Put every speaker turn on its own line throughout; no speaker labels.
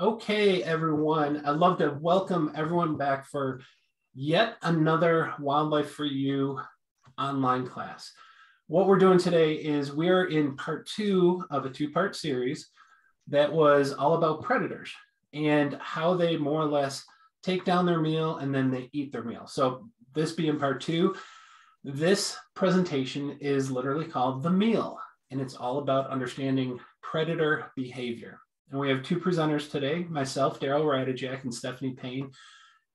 Okay, everyone. I'd love to welcome everyone back for yet another Wildlife for You online class. What we're doing today is we're in part two of a two-part series that was all about predators and how they more or less take down their meal and then they eat their meal. So this being part two, this presentation is literally called The Meal, and it's all about understanding predator behavior. And we have two presenters today, myself, Daryl Radijak, and Stephanie Payne.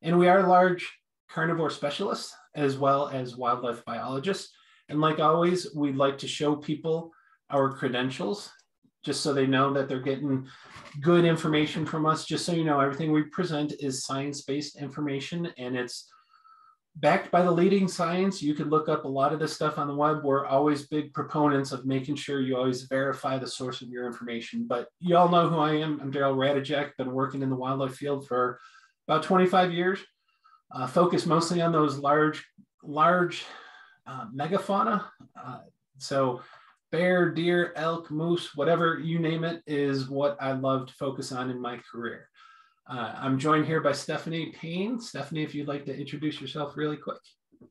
And we are large carnivore specialists as well as wildlife biologists. And like always, we'd like to show people our credentials just so they know that they're getting good information from us. Just so you know, everything we present is science-based information and it's backed by the leading science. You could look up a lot of this stuff on the web. We're always big proponents of making sure you always verify the source of your information. But you all know who I am. I'm Daryl Radijak, been working in the wildlife field for about 25 years, focused mostly on those large megafauna. So bear, deer, elk, moose, whatever you name it is what I love to focus on in my career. I'm joined here by Stephanie Payne. Stephanie, if you'd like to introduce yourself really quick.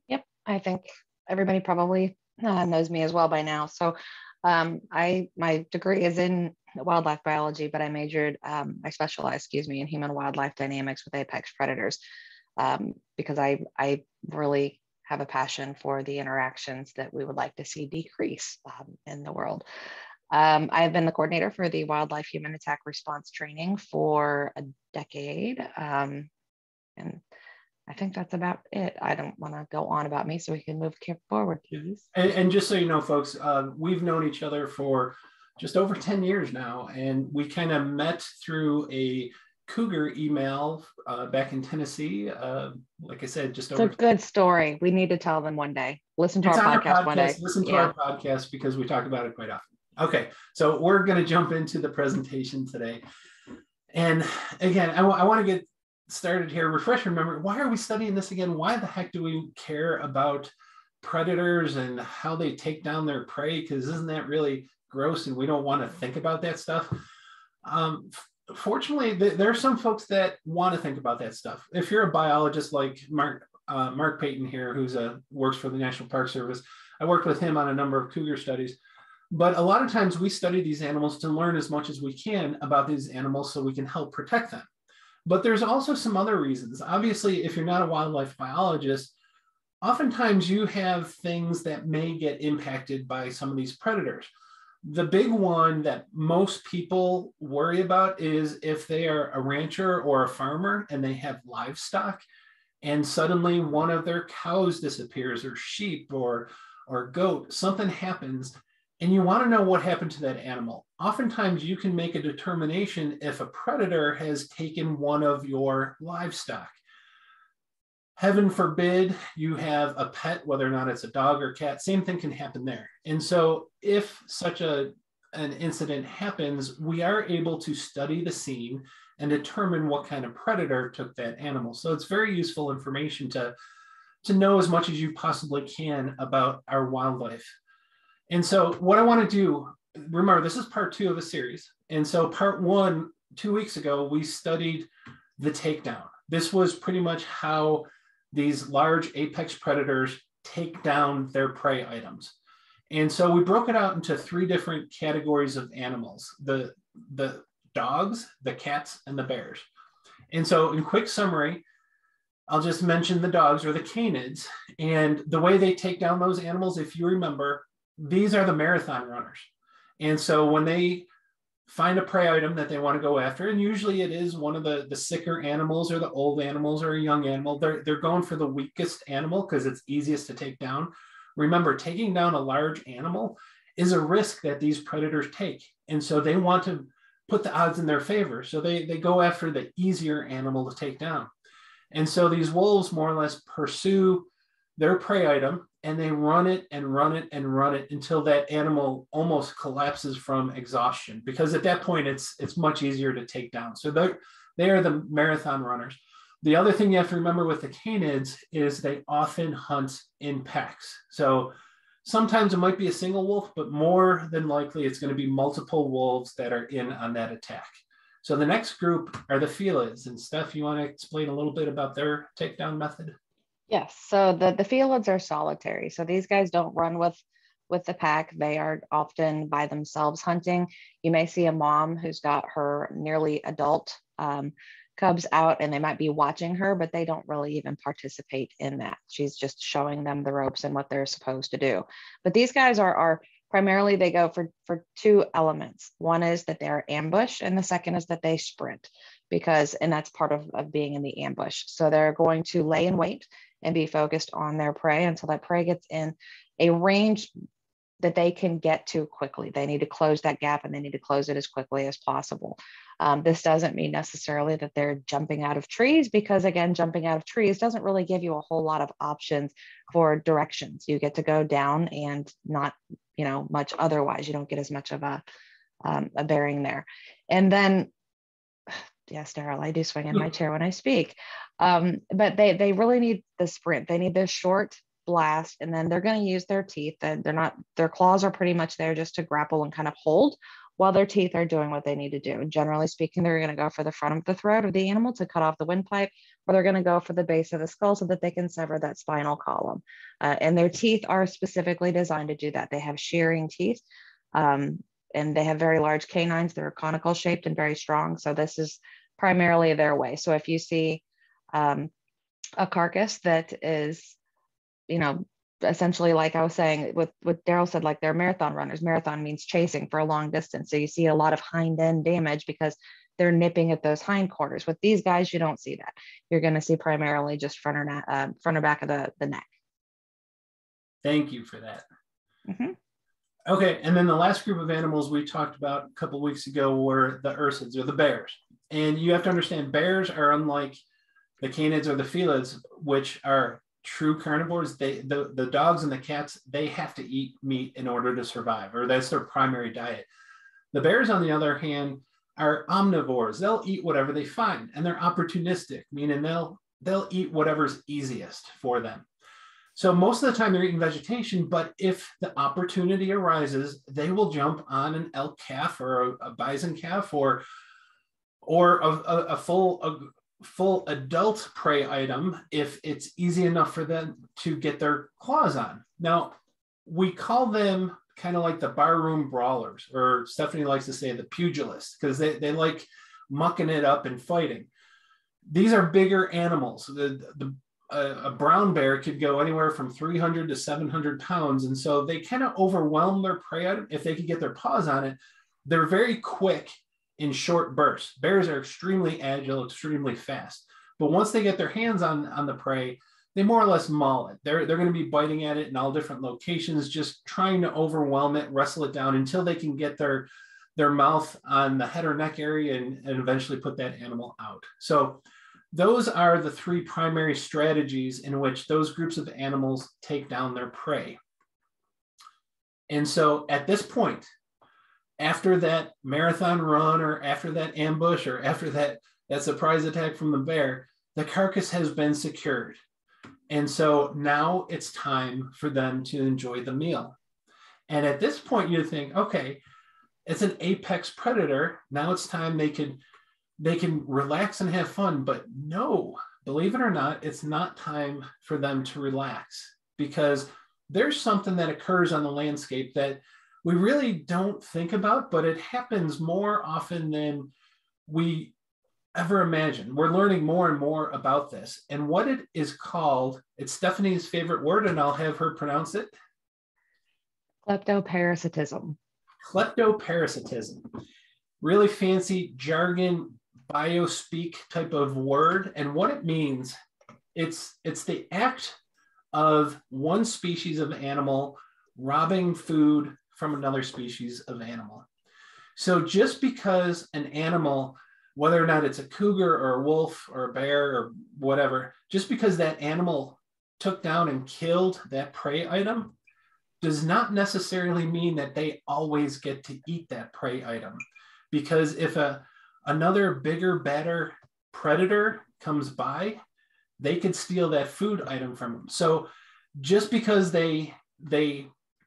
Yep, I think everybody probably knows me as well by now. So my degree is in wildlife biology, but I specialized, in human wildlife dynamics with apex predators because I really have a passion for the interactions that we would like to see decrease in the world. I've been the coordinator for the Wildlife Human Attack Response Training for a decade. And I think that's about it. I don't want to go on about me, so we can move forward, please.
And just so you know, folks, we've known each other for just over 10 years now, and we kind of met through a cougar email back in Tennessee. Like I said, it's a
good story. We need to tell them one day. Listen to our podcast one day.
Listen to our podcast because we talk about it quite often. Okay, so we're going to jump into the presentation today. And again, I want to get started here. Refresh your memory. Why are we studying this again? Why the heck do we care about predators and how they take down their prey? Because isn't that really gross and we don't want to think about that stuff? Fortunately, there are some folks that want to think about that stuff. If you're a biologist like Mark Payton here, who's works for the National Park Service, I worked with him on a number of cougar studies. But a lot of times we study these animals to learn as much as we can about these animals so we can help protect them. But there's also some other reasons. Obviously, if you're not a wildlife biologist, oftentimes you have things that may get impacted by some of these predators. The big one that most people worry about is if they are a rancher or a farmer and they have livestock and suddenly one of their cows disappears or sheep or goat, something happens. And you want to know what happened to that animal. Oftentimes you can make a determination if a predator has taken one of your livestock. Heaven forbid you have a pet, whether or not it's a dog or cat, same thing can happen there. And so if such an incident happens, we are able to study the scene and determine what kind of predator took that animal. So it's very useful information to know as much as you possibly can about our wildlife. And so what I want to do, remember, this is part two of a series. And so part one, 2 weeks ago, we studied the takedown. This was pretty much how these large apex predators take down their prey items. And so we broke it out into three different categories of animals, the dogs, the cats, and the bears. And so in quick summary, I'll just mention the dogs or the canids. And the way they take down those animals, if you remember, these are the marathon runners. And so when they find a prey item that they want to go after, and usually it is one of the sicker animals or the old animals or a young animal, they're going for the weakest animal because it's easiest to take down. Remember, taking down a large animal is a risk that these predators take. And so they want to put the odds in their favor. So they go after the easier animal to take down. And so these wolves more or less pursue their prey item and they run it and run it and run it until that animal almost collapses from exhaustion, because at that point it's much easier to take down. So they are the marathon runners. The other thing you have to remember with the canids is they often hunt in packs. So sometimes it might be a single wolf, but more than likely it's going to be multiple wolves that are in on that attack. So the next group are the felids. And Steph, you want to explain a little bit about their takedown method?
Yes. So the felids are solitary. So these guys don't run with the pack. They are often by themselves hunting. You may see a mom who's got her nearly adult cubs out, and they might be watching her, but they don't really even participate in that. She's just showing them the ropes and what they're supposed to do. But these guys are primarily, they go for two elements. One is that they're ambush, and the second is that they sprint, and that's part of being in the ambush. So they're going to lay in wait and be focused on their prey until that prey gets in a range that they can get to quickly. They need to close that gap, and they need to close it as quickly as possible. This doesn't mean necessarily that they're jumping out of trees, because again, jumping out of trees doesn't really give you a whole lot of options for directions. You get to go down and not, much otherwise. You don't get as much of a bearing there. And then, yes, Daryl, I do swing in my chair when I speak. But they really need the sprint. They need the short blast, and then they're going to use their teeth. And their claws are pretty much there just to grapple and kind of hold, while their teeth are doing what they need to do. And generally speaking, they're going to go for the front of the throat of the animal to cut off the windpipe, or they're going to go for the base of the skull so that they can sever that spinal column. And their teeth are specifically designed to do that. They have shearing teeth, and they have very large canines. They're conical shaped and very strong. So this is primarily their way. So if you see a carcass that is, essentially, like I was saying, what Daryl said, like they're marathon runners. Marathon means chasing for a long distance. So you see a lot of hind end damage because they're nipping at those hindquarters. With these guys, you don't see that. You're going to see primarily just front or back of the neck.
Thank you for that.
Mm-hmm.
Okay, and then the last group of animals we talked about a couple of weeks ago were the ursids, or the bears. And you have to understand, bears are unlike the canids or the felids, which are true carnivores. The dogs and the cats, they have to eat meat in order to survive, or that's their primary diet. The bears, on the other hand, are omnivores. They'll eat whatever they find, and they're opportunistic, meaning they'll eat whatever's easiest for them. So most of the time they're eating vegetation, but if the opportunity arises, they will jump on an elk calf or a bison calf or a full adult prey item if it's easy enough for them to get their claws on. Now, we call them kind of like the barroom brawlers, or Stephanie likes to say the pugilists, because they like mucking it up and fighting. These are bigger animals. A brown bear could go anywhere from 300 to 700 pounds. And so they kind of overwhelm their prey item. If they could get their paws on it, they're very quick in short bursts. Bears are extremely agile, extremely fast. But once they get their hands on the prey, they more or less maul it. They're going to be biting at it in all different locations, just trying to overwhelm it, wrestle it down until they can get their mouth on the head or neck area and eventually put that animal out. So those are the three primary strategies in which those groups of animals take down their prey. And so at this point, after that marathon run, or after that ambush, or after that surprise attack from the bear, the carcass has been secured. And so now it's time for them to enjoy the meal. And at this point, you think, okay, it's an apex predator. Now it's time they can relax and have fun. But no, believe it or not, it's not time for them to relax, because there's something that occurs on the landscape that we really don't think about, but it happens more often than we ever imagine. We're learning more and more about this. And what it is called, it's Stephanie's favorite word, and I'll have her pronounce it.
Kleptoparasitism.
Kleptoparasitism. Really fancy jargon, biospeak type of word. And what it means, it's the act of one species of animal robbing food from another species of animal. So just because an animal, whether or not it's a cougar or a wolf or a bear or whatever, just because that animal took down and killed that prey item does not necessarily mean that they always get to eat that prey item. Because if another bigger, badder predator comes by, they could steal that food item from them. So just because they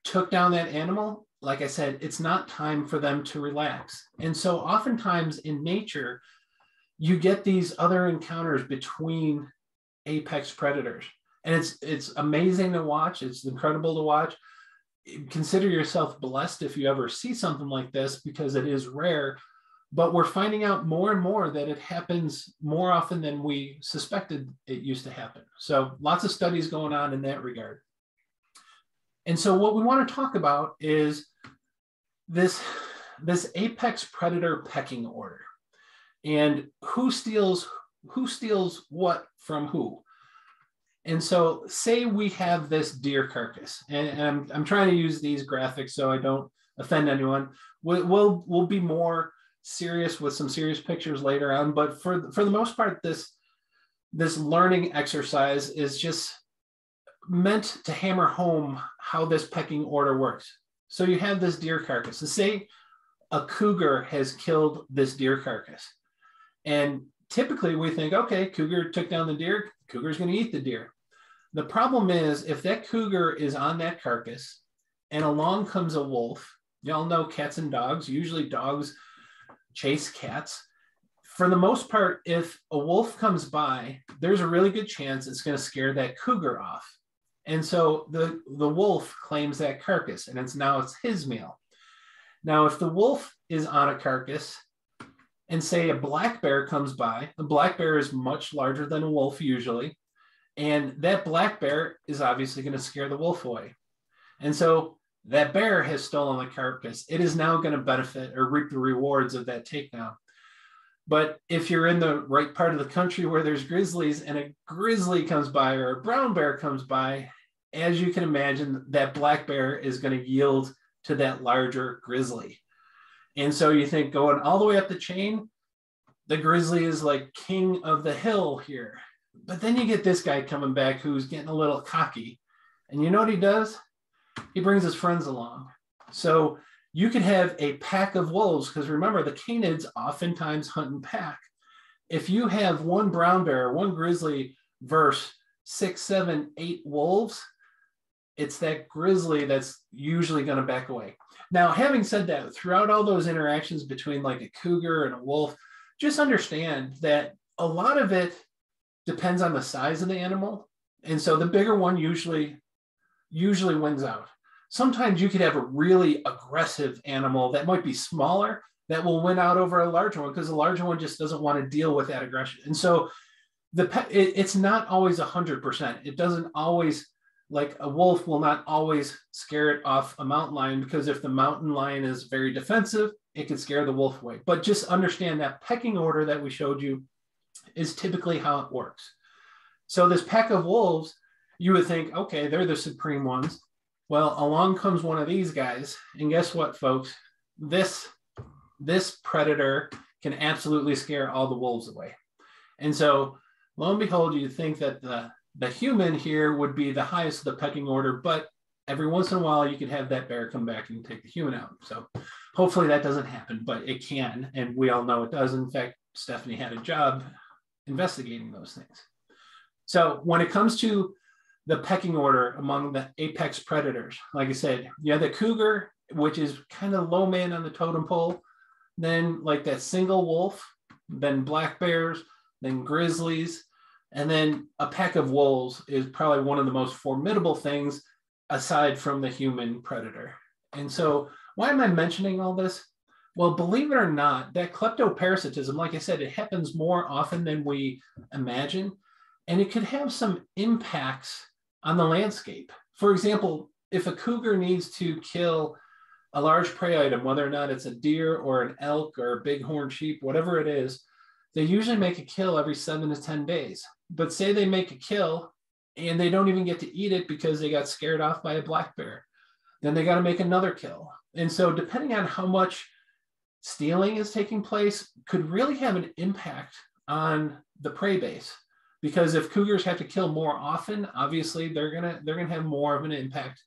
took down that animal, like I said, it's not time for them to relax. And so oftentimes in nature, you get these other encounters between apex predators. And it's amazing to watch. It's incredible to watch. Consider yourself blessed if you ever see something like this, because it is rare. But we're finding out more and more that it happens more often than we suspected it used to happen. So lots of studies going on in that regard. And so what we want to talk about is this apex predator pecking order, and who steals what from who. And so say we have this deer carcass, and I'm trying to use these graphics so I don't offend anyone. We'll be more serious with some serious pictures later on, but for the most part, this learning exercise is just meant to hammer home how this pecking order works. So you have this deer carcass. So say a cougar has killed this deer carcass, and typically we think, okay, cougar took down the deer, cougar's going to eat the deer. The problem is, if that cougar is on that carcass and along comes a wolf, y'all know cats and dogs, usually dogs chase cats. For the most part, if a wolf comes by, there's a really good chance it's going to scare that cougar off. And so the wolf claims that carcass, and it's his meal. Now, if the wolf is on a carcass and say a black bear comes by, the black bear is much larger than a wolf usually, and that black bear is obviously going to scare the wolf away. And so that bear has stolen the carcass. It is now going to benefit or reap the rewards of that takedown. But if you're in the right part of the country where there's grizzlies and a grizzly comes by or a brown bear comes by, as you can imagine, that black bear is going to yield to that larger grizzly. And so you think, going all the way up the chain, the grizzly is like king of the hill here. But then you get this guy coming back who's getting a little cocky. And you know what he does? He brings his friends along. So you could have a pack of wolves, because remember, the canids oftentimes hunt in pack. If you have one brown bear, one grizzly versus 6, 7, 8 wolves, it's that grizzly that's usually going to back away. Now, having said that, throughout all those interactions between like a cougar and a wolf, just understand that a lot of it depends on the size of the animal. And so the bigger one usually wins out. Sometimes you could have a really aggressive animal that might be smaller that will win out over a larger one, because the larger one just doesn't want to deal with that aggression. And so it's not always 100%. It doesn't always, like a wolf will not always scare it off a mountain lion, because if the mountain lion is very defensive, it could scare the wolf away. But just understand that pecking order that we showed you is typically how it works. So this pack of wolves, you would think, okay, they're the supreme ones. Well, along comes one of these guys, and guess what, folks? This predator can absolutely scare all the wolves away. And so, lo and behold, you'd think that the human here would be the highest of the pecking order, but every once in a while, you could have that bear come back and take the human out. So hopefully that doesn't happen, but it can, and we all know it does. In fact, Stephanie had a job investigating those things. So when it comes to the pecking order among the apex predators, like I said, you have the cougar, which is kind of low man on the totem pole, then like that single wolf, then black bears, then grizzlies, and then a pack of wolves is probably one of the most formidable things aside from the human predator. And so why am I mentioning all this? Well, believe it or not, that kleptoparasitism, like I said, it happens more often than we imagine, and it could have some impacts on the landscape. For example, if a cougar needs to kill a large prey item, whether or not it's a deer or an elk or a bighorn sheep, whatever it is, they usually make a kill every 7 to 10 days. But say they make a kill and they don't even get to eat it because they got scared off by a black bear. Then they got to make another kill. And so depending on how much stealing is taking place could really have an impact on the prey base. Because if cougars have to kill more often, obviously they're gonna have more of an impact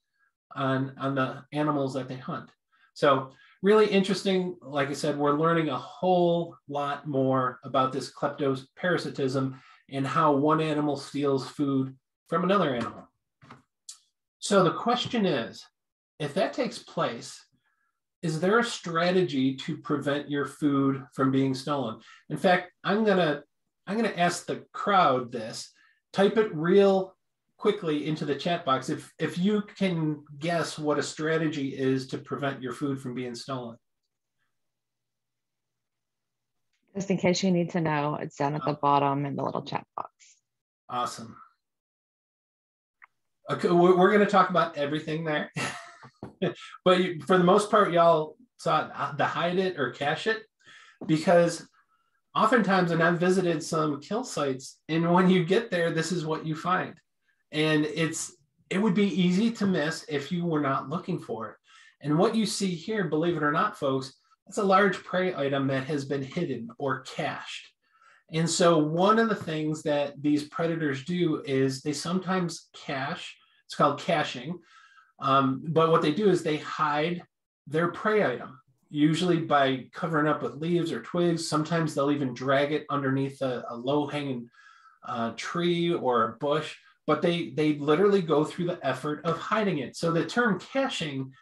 on the animals that they hunt. So really interesting. Like I said, we're learning a whole lot more about this kleptoparasitism and how one animal steals food from another animal. So the question is, if that takes place, is there a strategy to prevent your food from being stolen? In fact, I'm gonna ask the crowd this. Type it real quickly into the chat box if you can guess what a strategy is to prevent your food from being stolen.
Just in case you need to know, it's down at the bottom in the little chat box.
Awesome. Okay, we're going to talk about everything there. But for the most part, y'all saw the hide it or cache it, because oftentimes, and I've visited some kill sites, and when you get there, this is what you find. And it would be easy to miss if you were not looking for it. And what you see here, believe it or not, folks, it's a large prey item that has been hidden or cached. And so one of the things that these predators do is they sometimes cache. It's called caching. But what they do is they hide their prey item, usually by covering up with leaves or twigs. Sometimes they'll even drag it underneath a low-hanging tree or a bush, but they literally go through the effort of hiding it. So the term caching,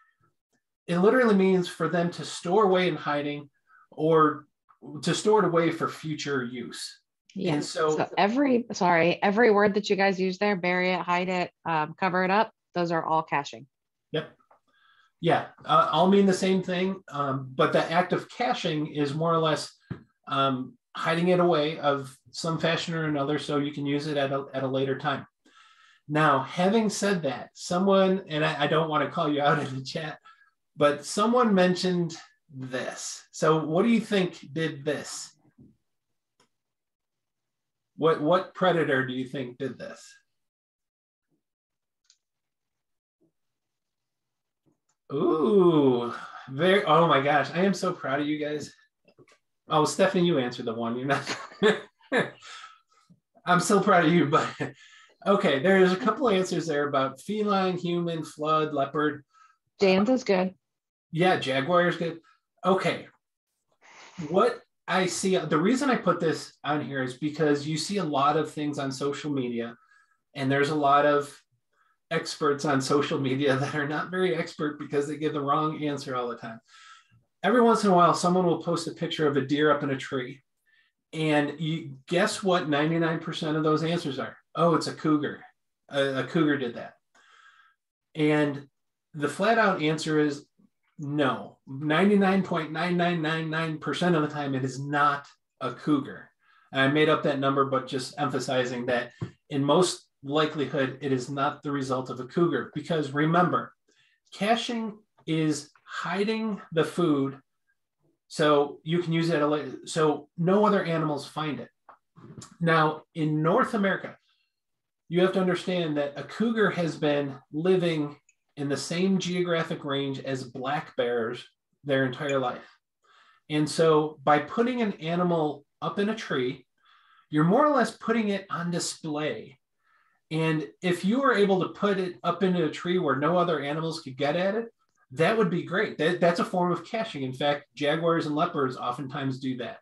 it literally means for them to store away in hiding or to store it away for future use.
Yeah.
And so
every word that you guys use there, bury it, hide it, cover it up, those are all caching.
Yep. Yeah, all mean the same thing, but the act of caching is more or less hiding it away of some fashion or another so you can use it at a later time. Now, having said that, someone, and I don't want to call you out in the chat, but someone mentioned this. So what do you think did this? What predator do you think did this? Ooh, oh my gosh, I am so proud of you guys. Oh, Stephanie, you answered the one. You're not. I'm so proud of you, but okay, there's a couple answers there about feline, human, flood, leopard.
James is good.
Yeah, jaguar is good. Okay. What I see, the reason I put this on here is because you see a lot of things on social media, and there's a lot of experts on social media that are not very expert because they give the wrong answer all the time. Every once in a while, someone will post a picture of a deer up in a tree, and you guess what 99% of those answers are? Oh, it's a cougar. A cougar did that. And the flat out answer is no. 99.9999% of the time, it is not a cougar. And I made up that number, but just emphasizing that in most likelihood, it is not the result of a cougar. Because remember, caching is hiding the food so you can use it so no other animals find it. Now, in North America, you have to understand that a cougar has been living in the same geographic range as black bears their entire life. And so by putting an animal up in a tree, you're more or less putting it on display. And if you were able to put it up into a tree where no other animals could get at it, that would be great. That's a form of caching. In fact, jaguars and leopards oftentimes do that.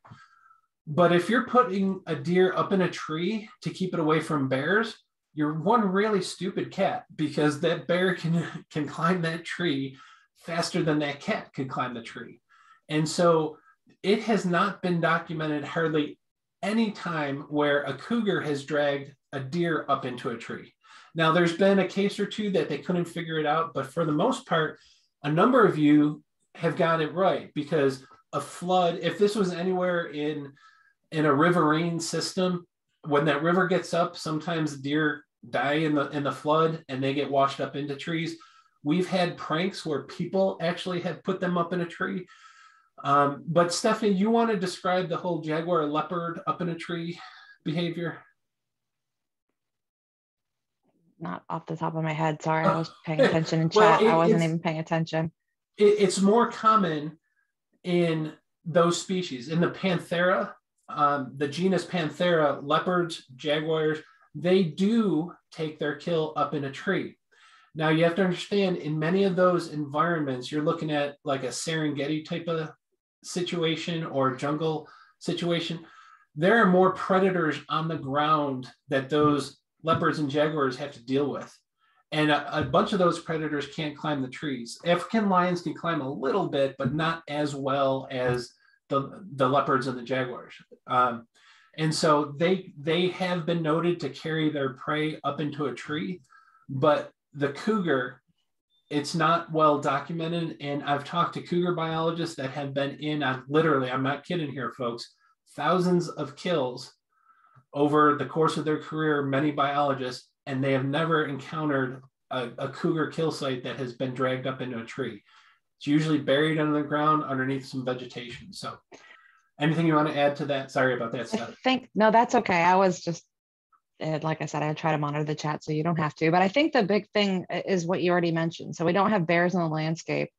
But if you're putting a deer up in a tree to keep it away from bears, you're one really stupid cat, because that bear can climb that tree faster than that cat could climb the tree. And so it has not been documented hardly any time where a cougar has dragged a deer up into a tree. Now, there's been a case or two that they couldn't figure it out, but for the most part, a number of you have got it right, because a flood, if this was anywhere in a riverine system, when that river gets up, sometimes deer die in the flood and they get washed up into trees. We've had pranks where people actually have put them up in a tree. But Stephanie, you want to describe the whole jaguar leopard up in a tree behavior?
Not off the top of my head. Sorry, I was paying attention in chat. I wasn't even paying attention.
It's more common in those species. In the Panthera, the genus Panthera, leopards, jaguars, they do take their kill up in a tree. Now, you have to understand, in many of those environments, you're looking at like a Serengeti type of situation or jungle situation. There are more predators on the ground that those leopards and jaguars have to deal with. And a bunch of those predators can't climb the trees. African lions can climb a little bit, but not as well as the leopards and the jaguars. And so they have been noted to carry their prey up into a tree, but the cougar, it's not well documented. And I've talked to cougar biologists that have been in on literally, I'm not kidding here, folks, thousands of kills over the course of their career, many biologists, and they have never encountered a cougar kill site that has been dragged up into a tree. It's usually buried under the ground underneath some vegetation. So anything you want to add to that? Sorry about that stuff.
No, that's okay. I was just, like I said, I try to monitor the chat so you don't have to. But I think the big thing is what you already mentioned. So we don't have bears in the landscape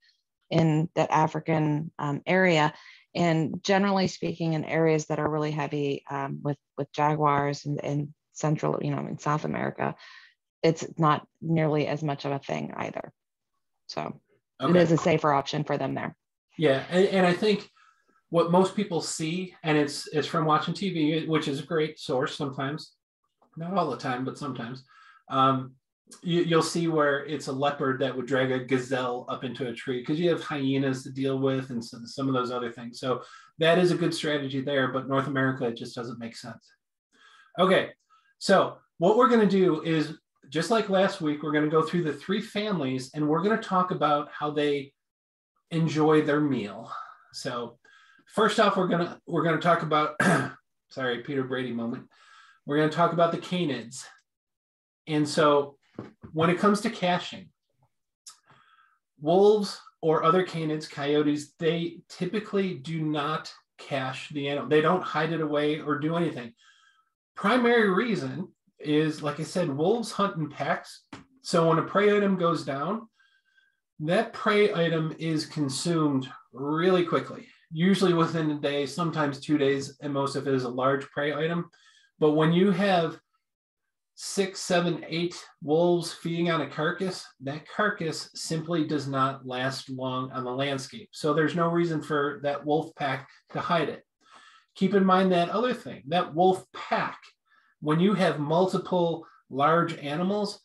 in that African area. And generally speaking, in areas that are really heavy with jaguars and central, in South America, it's not nearly as much of a thing either. So It is a safer option for them there.
Yeah, and I think what most people see, and it's from watching TV, which is a great source sometimes, not all the time, but sometimes, you'll see where it's a leopard that would drag a gazelle up into a tree because you have hyenas to deal with and some of those other things. So that is a good strategy there, but North America, it just doesn't make sense. Okay, so what we're going to do is, just like last week, we're going to go through the 3 families and we're going to talk about how they enjoy their meal. So first off, we're going to talk about, sorry, Peter Brady moment. We're going to talk about the canids. And so when it comes to caching, wolves or other canids, coyotes, they typically do not cache the animal. They don't hide it away or do anything. Primary reason is, like I said, wolves hunt in packs. So when a prey item goes down, that prey item is consumed really quickly, usually within a day, sometimes 2 days, and most of it is a large prey item. But when you have 6, 7, 8 wolves feeding on a carcass, that carcass simply does not last long on the landscape. So there's no reason for that wolf pack to hide it. Keep in mind that other thing, that wolf pack, when you have multiple large animals,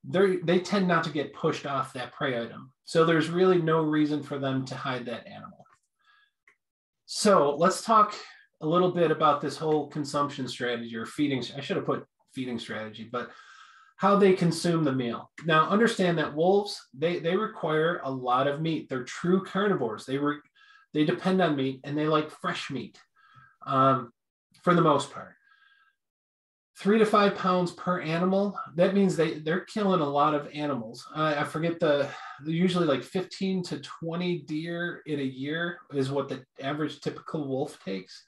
they tend not to get pushed off that prey item. So there's really no reason for them to hide that animal. So let's talk a little bit about this whole consumption strategy or feeding. I should have put feeding strategy, but how they consume the meal. Now, understand that wolves, they require a lot of meat. They're true carnivores. They depend on meat and they like fresh meat for the most part. 3 to 5 pounds per animal. That means they're killing a lot of animals. I forget usually like 15 to 20 deer in a year is what the average typical wolf takes.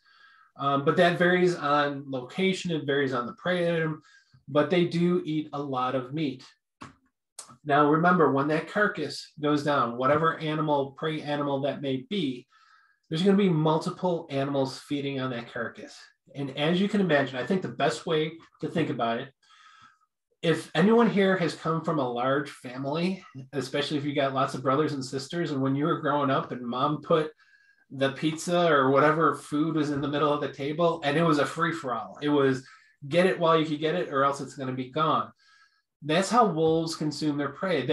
But that varies on location. It varies on the prey item, but they do eat a lot of meat. Now, remember, when that carcass goes down, whatever prey animal that may be, there's going to be multiple animals feeding on that carcass. And as you can imagine, I think the best way to think about it, if anyone here has come from a large family, especially if you got lots of brothers and sisters, and when you were growing up and mom put the pizza or whatever food was in the middle of the table, and it was a free-for-all. It was get it while you could get it, or else it's going to be gone. That's how wolves consume their prey.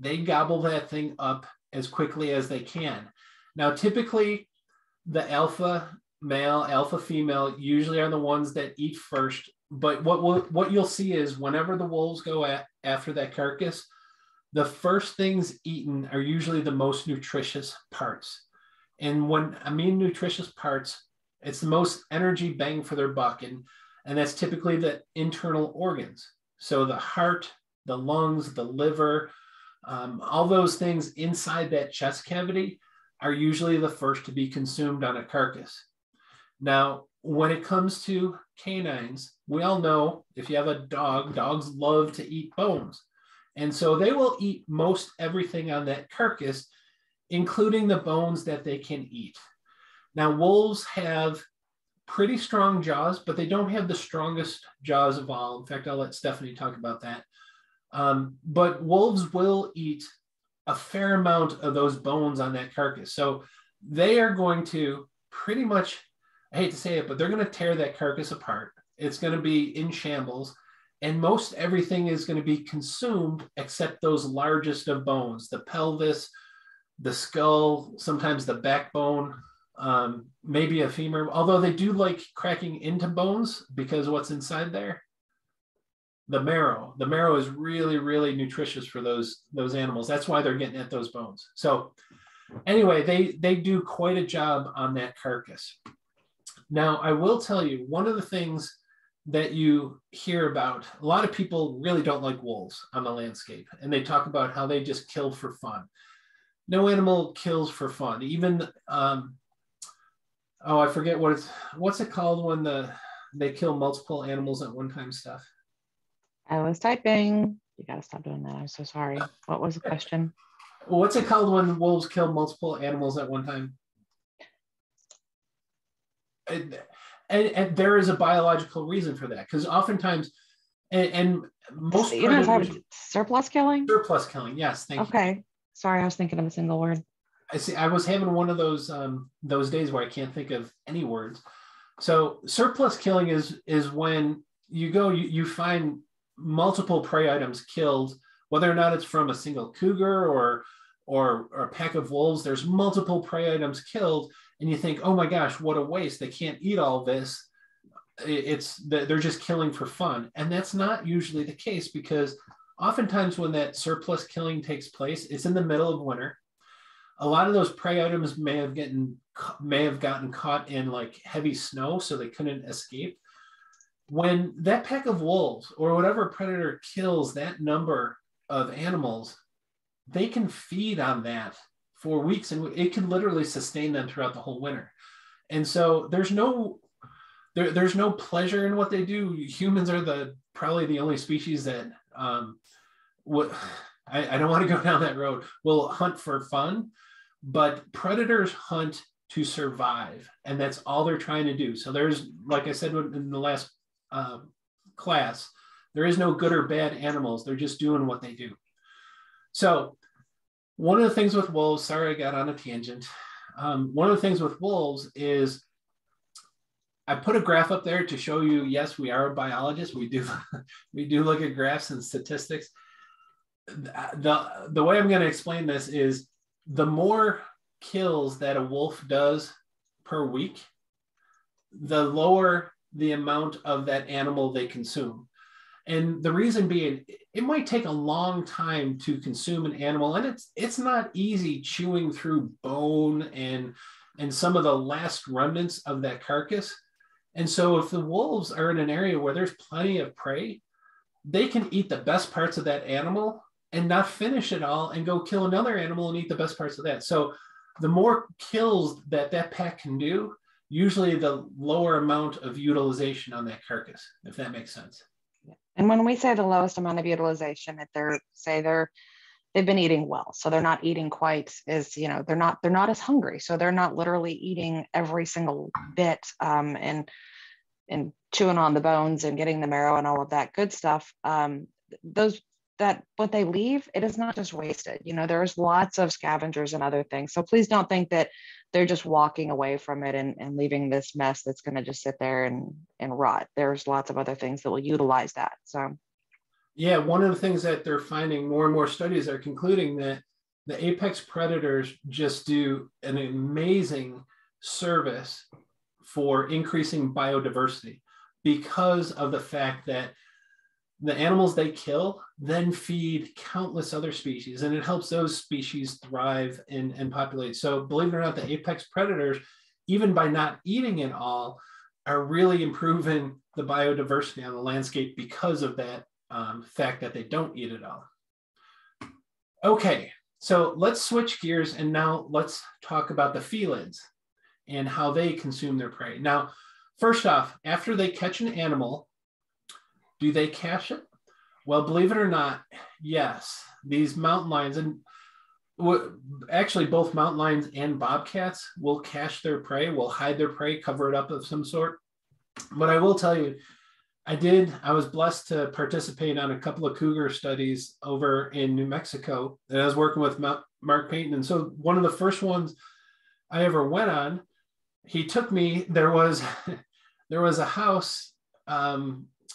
They gobble that thing up as quickly as they can. Now, typically, the alpha male, alpha female usually are the ones that eat first. But what you'll see is whenever the wolves go after that carcass, the first things eaten are usually the most nutritious parts. And when I mean nutritious parts, it's the most energy bang for their buck. And that's typically the internal organs. So the heart, the lungs, the liver, all those things inside that chest cavity are usually the first to be consumed on a carcass. Now, when it comes to canines, we all know if you have a dog, dogs love to eat bones. And so they will eat most everything on that carcass, including the bones that they can eat. Now, wolves have pretty strong jaws, but they don't have the strongest jaws of all. In fact, I'll let Stephanie talk about that. But wolves will eat a fair amount of those bones on that carcass. So they are going to pretty much, I hate to say it, but they're going to tear that carcass apart. It's going to be in shambles. And most everything is going to be consumed except those largest of bones, the pelvis, the skull, sometimes the backbone, maybe a femur, although they do like cracking into bones because what's inside there? The marrow. The marrow is really, really nutritious for those animals. That's why they're getting at those bones. So anyway, they do quite a job on that carcass. Now, I will tell you, one of the things that you hear about, a lot of people really don't like wolves on the landscape, and they talk about how they just kill for fun. No animal kills for fun. Even, I forget what's it called when they kill multiple animals at one time, Steph?
I was typing. You got to stop doing that. I'm so sorry. What was the question?
What's it called when wolves kill multiple animals at one time? And there is a biological reason for that, because oftentimes, and most
surplus killing.
Surplus killing, yes. Thank you.
Okay, sorry, I was thinking of a single word.
I see. I was having one of those days where I can't think of any words. So surplus killing is when you find multiple prey items killed, whether or not it's from a single cougar or a pack of wolves. There's multiple prey items killed, and you think, oh my gosh, what a waste. They can't eat all this. They're just killing for fun. And that's not usually the case, because oftentimes when that surplus killing takes place, it's in the middle of winter. A lot of those prey items may have gotten caught in like heavy snow, so they couldn't escape. When that pack of wolves or whatever predator kills that number of animals, they can feed on that for weeks, and it can literally sustain them throughout the whole winter. And so there's no pleasure in what they do. Humans are probably the only species that I don't want to go down that road, will hunt for fun, but predators hunt to survive, and that's all they're trying to do. So there's, like I said in the last class, there is no good or bad animals. They're just doing what they do. So one of the things with wolves, sorry, I got on a tangent. One of the things with wolves is I put a graph up there to show you, yes, we are a biologist. We do look at graphs and statistics. The way I'm going to explain this is the more kills that a wolf does per week, the lower the amount of that animal they consume. And the reason being, it might take a long time to consume an animal, and it's not easy chewing through bone and some of the last remnants of that carcass. And so if the wolves are in an area where there's plenty of prey, they can eat the best parts of that animal and not finish it all and go kill another animal and eat the best parts of that. So the more kills that pack can do, usually the lower amount of utilization on that carcass, if that makes sense.
And when we say the lowest amount of utilization, they've been eating well, so they're not eating quite as, they're not as hungry, so they're not literally eating every single bit and chewing on the bones and getting the marrow and all of that good stuff. What they leave, it is not just wasted. There's lots of scavengers and other things. So please don't think that they're just walking away from it and leaving this mess that's going to just sit there and rot. There's lots of other things that will utilize that. So,
yeah, one of the things that they're finding, more and more studies are concluding that the apex predators just do an amazing service for increasing biodiversity, because of the fact that the animals they kill then feed countless other species, and it helps those species thrive and populate. So believe it or not, the apex predators, even by not eating it all, are really improving the biodiversity on the landscape because of that fact that they don't eat it all. Okay, so let's switch gears, and now let's talk about the felids and how they consume their prey. Now, first off, after they catch an animal, do they cache it? Well, believe it or not, yes. These mountain lions, and actually both mountain lions and bobcats, will cache their prey, will hide their prey, cover it up of some sort. But I will tell you, I was blessed to participate on a couple of cougar studies over in New Mexico, and I was working with Mark Payton. And so one of the first ones I ever went on, he took me, there was a house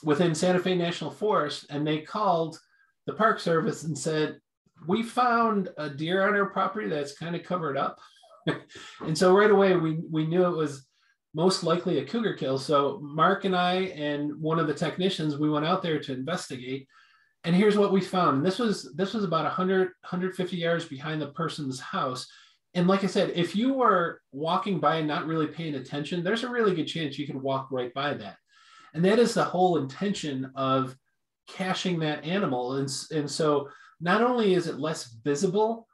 within Santa Fe National Forest, and they called the Park Service and said, we found a deer on our property that's kind of covered up. And so right away, we knew it was most likely a cougar kill. So Mark and I and one of the technicians, we went out there to investigate. And here's what we found. This was about 150 yards behind the person's house. And like I said, if you were walking by and not really paying attention, there's a really good chance you could walk right by that. And that is the whole intention of caching that animal. And so not only is it less visible,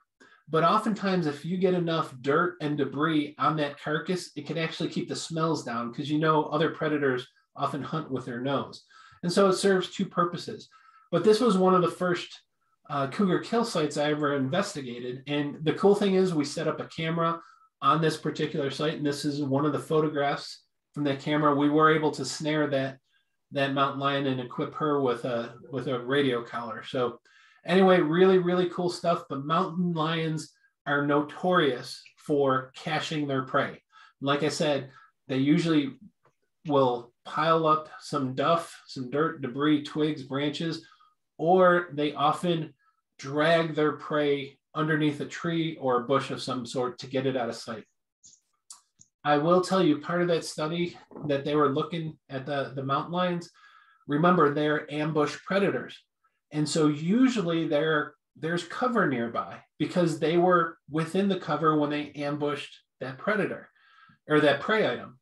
but oftentimes if you get enough dirt and debris on that carcass, it can actually keep the smells down, because other predators often hunt with their nose. And so it serves two purposes. But this was one of the first cougar kill sites I ever investigated. And the cool thing is we set up a camera on this particular site, and this is one of the photographs from that camera. We were able to snare that mountain lion and equip her with a radio collar. So anyway, really, really cool stuff. But mountain lions are notorious for caching their prey. Like I said, they usually will pile up some duff, some dirt, debris, twigs, branches, or they often drag their prey underneath a tree or a bush of some sort to get it out of sight. I will tell you, part of that study that they were looking at the mountain lions, remember, they're ambush predators. And so usually there's cover nearby, because they were within the cover when they ambushed that predator or that prey item.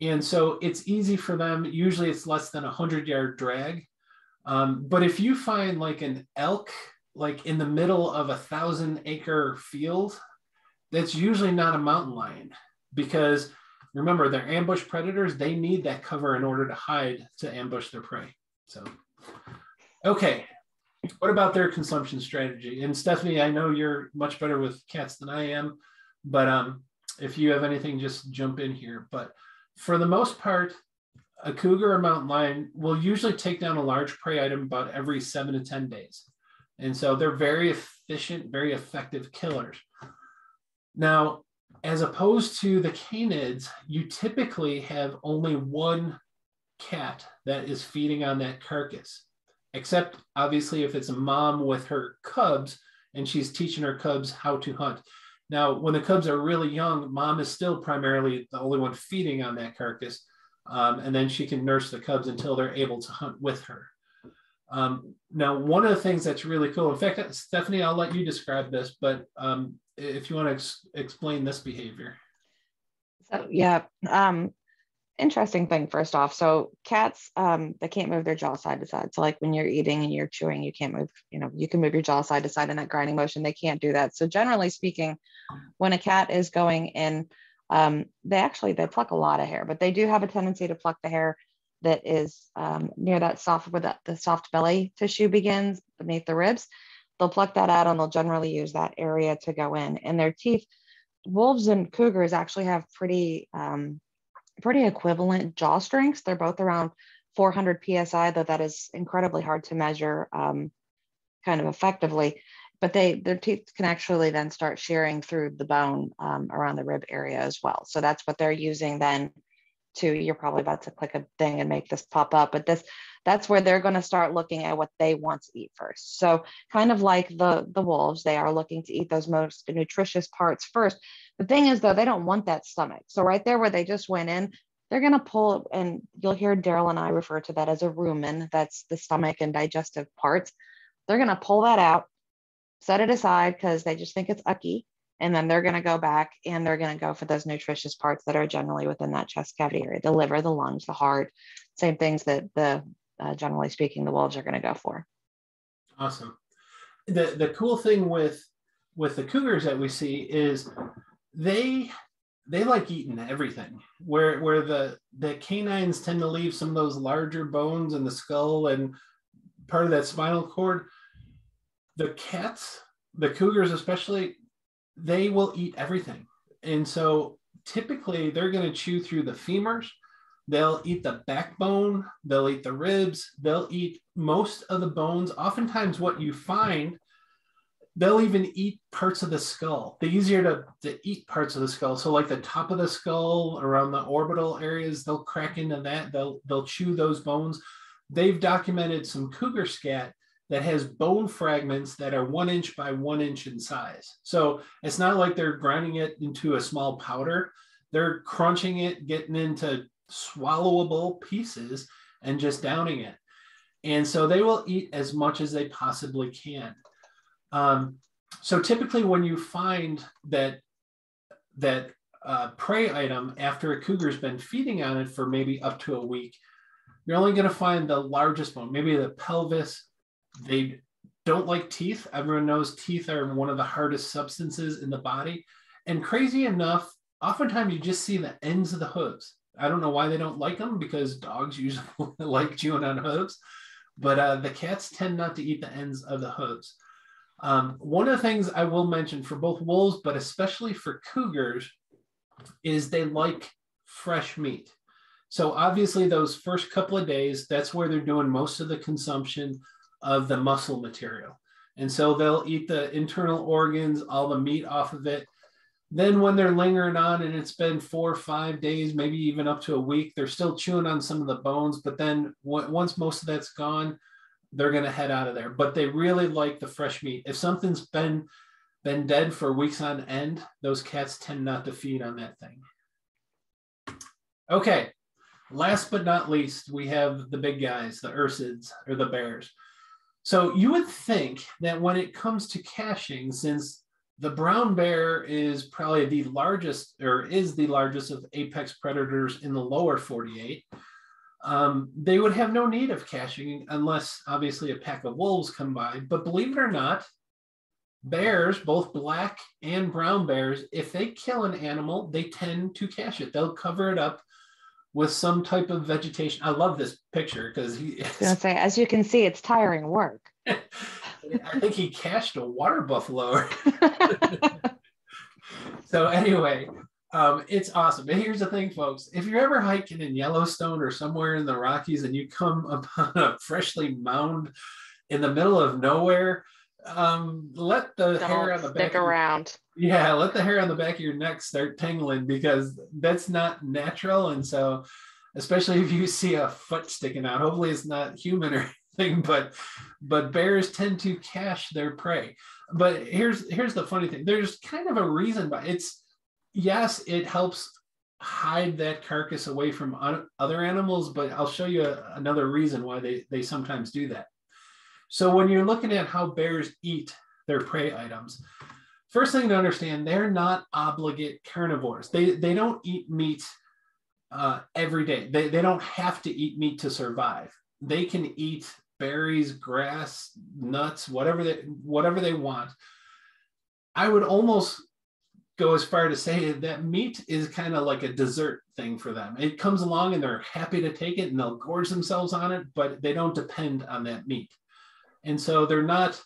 And so it's easy for them. Usually it's less than 100-yard drag. But if you find like an elk, like in the middle of a 1,000-acre field, that's usually not a mountain lion, because remember, they're ambush predators. They need that cover in order to hide, to ambush their prey. So, okay. What about their consumption strategy? And Stephanie, I know you're much better with cats than I am, but if you have anything, just jump in here. But for the most part, a cougar or mountain lion will usually take down a large prey item about every 7 to 10 days. And so they're very efficient, very effective killers. Now, as opposed to the canids, you typically have only one cat that is feeding on that carcass, except obviously if it's a mom with her cubs and she's teaching her cubs how to hunt. Now, when the cubs are really young, mom is still primarily the only one feeding on that carcass. And then she can nurse the cubs until they're able to hunt with her. Now, one of the things that's really cool, in fact, Stephanie, I'll let you describe this, but if you want to explain this behavior.
So, yeah, interesting thing first off. So cats, they can't move their jaw side to side. So like when you're eating and you're chewing, you can't move, you can move your jaw side to side in that grinding motion. They can't do that. So generally speaking, when a cat is going in, they pluck a lot of hair, but they do have a tendency to pluck the hair that is near that soft, where the soft belly tissue begins beneath the ribs. They'll pluck that out, and they'll generally use that area to go in. And their teeth, wolves and cougars actually have pretty equivalent jaw strengths. They're both around 400 psi, though that is incredibly hard to measure kind of effectively. But their teeth can actually then start shearing through the bone around the rib area as well. So that's what they're using then you're probably about to click a thing and make this pop up, but that's where they're going to start looking at what they want to eat first. So kind of like the wolves, they are looking to eat those most nutritious parts first. The thing is, though, they don't want that stomach. So right there where they just went in, they're going to pull, and you'll hear Daryl and I refer to that as a rumen. That's the stomach and digestive parts. They're going to pull that out, set it aside because they just think it's ucky. And then they're going to go back and they're going to go for those nutritious parts that are generally within that chest cavity area, the liver, the lungs, the heart, same things that generally speaking, the wolves are going to go for.
Awesome. The cool thing with the cougars that we see is they like eating everything, where the canines tend to leave some of those larger bones in the skull and part of that spinal cord. The cats, the cougars especially, they will eat everything. And so typically they're going to chew through the femurs, they'll eat the backbone, they'll eat the ribs, they'll eat most of the bones. Oftentimes what you find, they'll even eat parts of the skull. The easier to eat parts of the skull. So like the top of the skull, around the orbital areas, they'll crack into that. They'll chew those bones. they've documented some cougar scat that has bone fragments that are 1 inch by 1 inch in size. So it's not like they're grinding it into a small powder. They're crunching it, getting into swallowable pieces and just downing it. And so they will eat as much as they possibly can. So typically when you find that prey item after a cougar's been feeding on it for maybe up to a week, you're only going to find the largest bone, maybe the pelvis. They don't like teeth. Everyone knows teeth are one of the hardest substances in the body. And crazy enough, oftentimes you just see the ends of the hooves. I don't know why they don't like them, because dogs usually like chewing on hooves, but the cats tend not to eat the ends of the hooves. One of the things I will mention for both wolves, but especially for cougars, is they like fresh meat. So obviously those first couple of days, that's where they're doing most of the consumption of the muscle material. And so they'll eat the internal organs, all the meat off of it. Then when they're lingering on and it's been 4 or 5 days, maybe even up to a week, they're still chewing on some of the bones. But then once most of that's gone, they're going to head out of there. But they really like the fresh meat. If something's been dead for weeks on end, those cats tend not to feed on that thing. Okay, last but not least, we have the big guys, the ursids, or the bears. So you would think that when it comes to caching, since the brown bear is probably the largest, or is the largest of apex predators in the lower 48, they would have no need of caching unless obviously a pack of wolves come by. But believe it or not, bears, both black and brown bears, if they kill an animal, they tend to cache it. They'll cover it up with some type of vegetation. I love this picture because
as you can see, it's tiring work.
I think he cached a water buffalo. So anyway, it's awesome. And here's the thing, folks. If you're ever hiking in Yellowstone or somewhere in the Rockies and you come upon a freshly mound in the middle of nowhere, let the hair on the back
stick around.
Let the hair on the back of your neck start tingling, because that's not natural. And so, especially if you see a foot sticking out, hopefully it's not human or anything, but bears tend to cache their prey. But here's the funny thing. There's kind of a reason, but yes, it helps hide that carcass away from other animals, but I'll show you another reason why they sometimes do that. So when you're looking at how bears eat their prey items, first thing to understand, they're not obligate carnivores. They don't eat meat every day. They don't have to eat meat to survive. They can eat berries, grass, nuts, whatever they want. I would almost go as far to say that meat is kind of like a dessert thing for them. It comes along and they're happy to take it and they'll gorge themselves on it, but they don't depend on that meat. And so they're not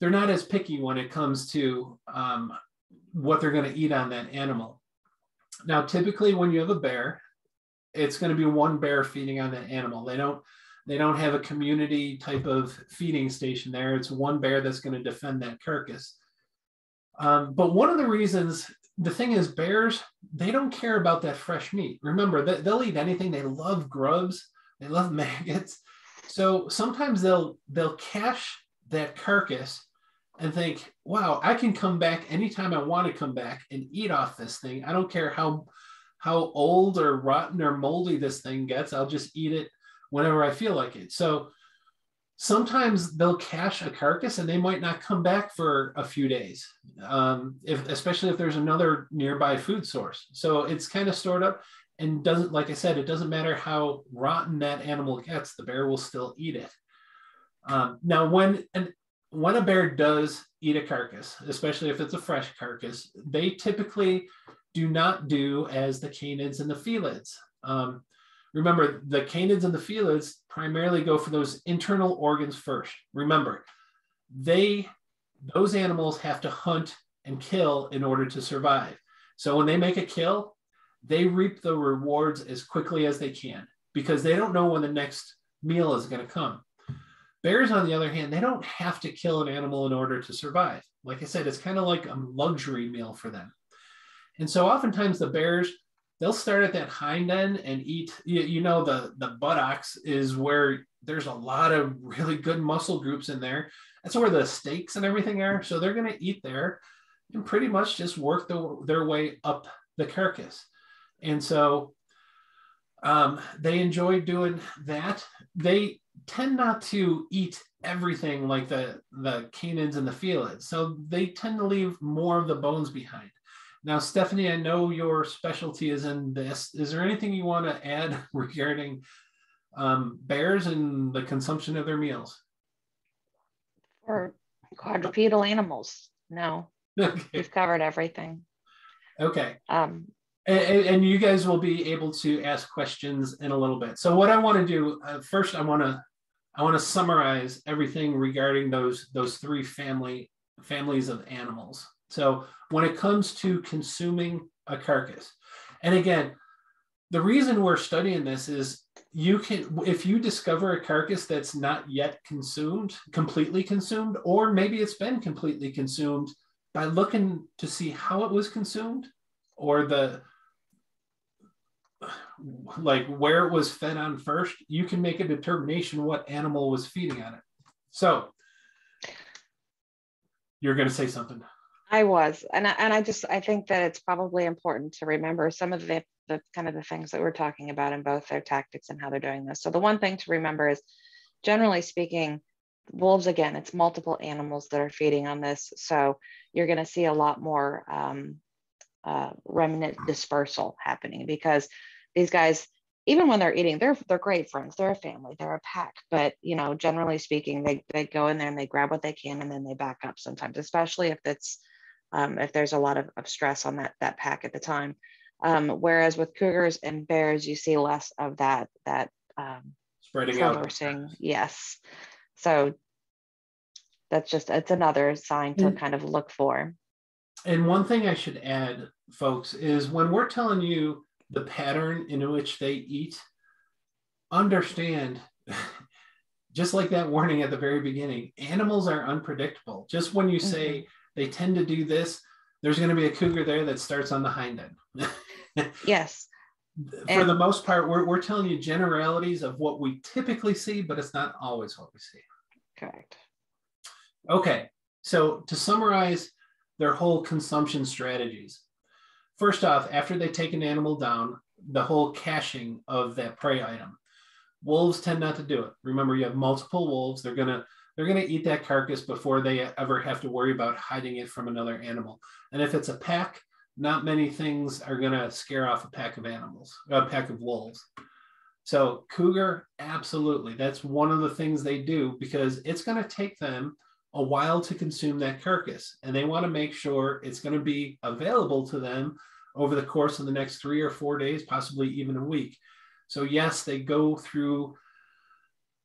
as picky when it comes to what they're going to eat on that animal. Now, typically when you have a bear, it's going to be one bear feeding on that animal. They don't have a community type of feeding station there. It's one bear that's going to defend that carcass. But one of the reasons, the thing is, bears, they don't care about that fresh meat. Remember, they'll eat anything. They love grubs. They love maggots. So sometimes they'll cache that carcass and think, wow, I can come back anytime I want to come back and eat off this thing. I don't care how old or rotten or moldy this thing gets. I'll just eat it whenever I feel like it. So sometimes they'll cache a carcass and they might not come back for a few days, especially if there's another nearby food source. So it's kind of stored up, and doesn't, like I said, it doesn't matter how rotten that animal gets, the bear will still eat it. Now, when a bear does eat a carcass, especially if it's a fresh carcass, they typically do not do as the canids and the felids. Remember, the canids and the felids primarily go for those internal organs first. Remember, those animals have to hunt and kill in order to survive. So when they make a kill, they reap the rewards as quickly as they can, because they don't know when the next meal is going to come. Bears, on the other hand, they don't have to kill an animal in order to survive. Like I said, it's kind of like a luxury meal for them. And so oftentimes the bears, they'll start at that hind end and eat. The buttocks is where there's a lot of really good muscle groups in there. That's where the steaks and everything are. So they're going to eat there and pretty much just work their way up the carcass. And so they enjoy doing that. They tend not to eat everything like the canids and the felids. So they tend to leave more of the bones behind. Now, Stephanie, I know your specialty is in this. Is there anything you want to add regarding bears and the consumption of their meals?
Or quadrupedal animals? No,
Okay.
we've covered everything.
Okay. And you guys will be able to ask questions in a little bit. So what I want to do first, I want to summarize everything regarding those three families of animals. So when it comes to consuming a carcass, and again, the reason we're studying this is if you discover a carcass that's not yet completely consumed, or maybe it's been completely consumed, by looking to see how it was consumed, or where it was fed on first, you can make a determination what animal was feeding on it. So you're going to say something.
I was, and I think that it's probably important to remember some of the kind of the things that we're talking about in both their tactics and how they're doing this. So the one thing to remember is, generally speaking, wolves, again, it's multiple animals that are feeding on this. So you're going to see a lot more remnant dispersal happening, because these guys, even when they're eating, they're great friends, they're a family, they're a pack, but generally speaking, they go in there and they grab what they can and then they back up sometimes, especially if if there's a lot of stress on that pack at the time. Whereas with cougars and bears, you see less of that
spreading out.
Yes. So it's another sign to kind of look for.
And one thing I should add, folks, is when we're telling you the pattern in which they eat, understand, just like that warning at the very beginning, animals are unpredictable. Just when you say they tend to do this, there's going to be a cougar there that starts on the hind end.
Yes.
For the most part, we're telling you generalities of what we typically see, but it's not always what we see.
Correct.
Okay, so to summarize their whole consumption strategies, first off, after they take an animal down, the whole caching of that prey item. Wolves tend not to do it. Remember, you have multiple wolves. They're gonna eat that carcass before they ever have to worry about hiding it from another animal. And if it's a pack, not many things are gonna scare off a pack of wolves. So cougar, absolutely. That's one of the things they do, because it's gonna take them a while to consume that carcass, and they want to make sure it's going to be available to them over the course of the next 3 or 4 days, possibly even a week. So yes, they go through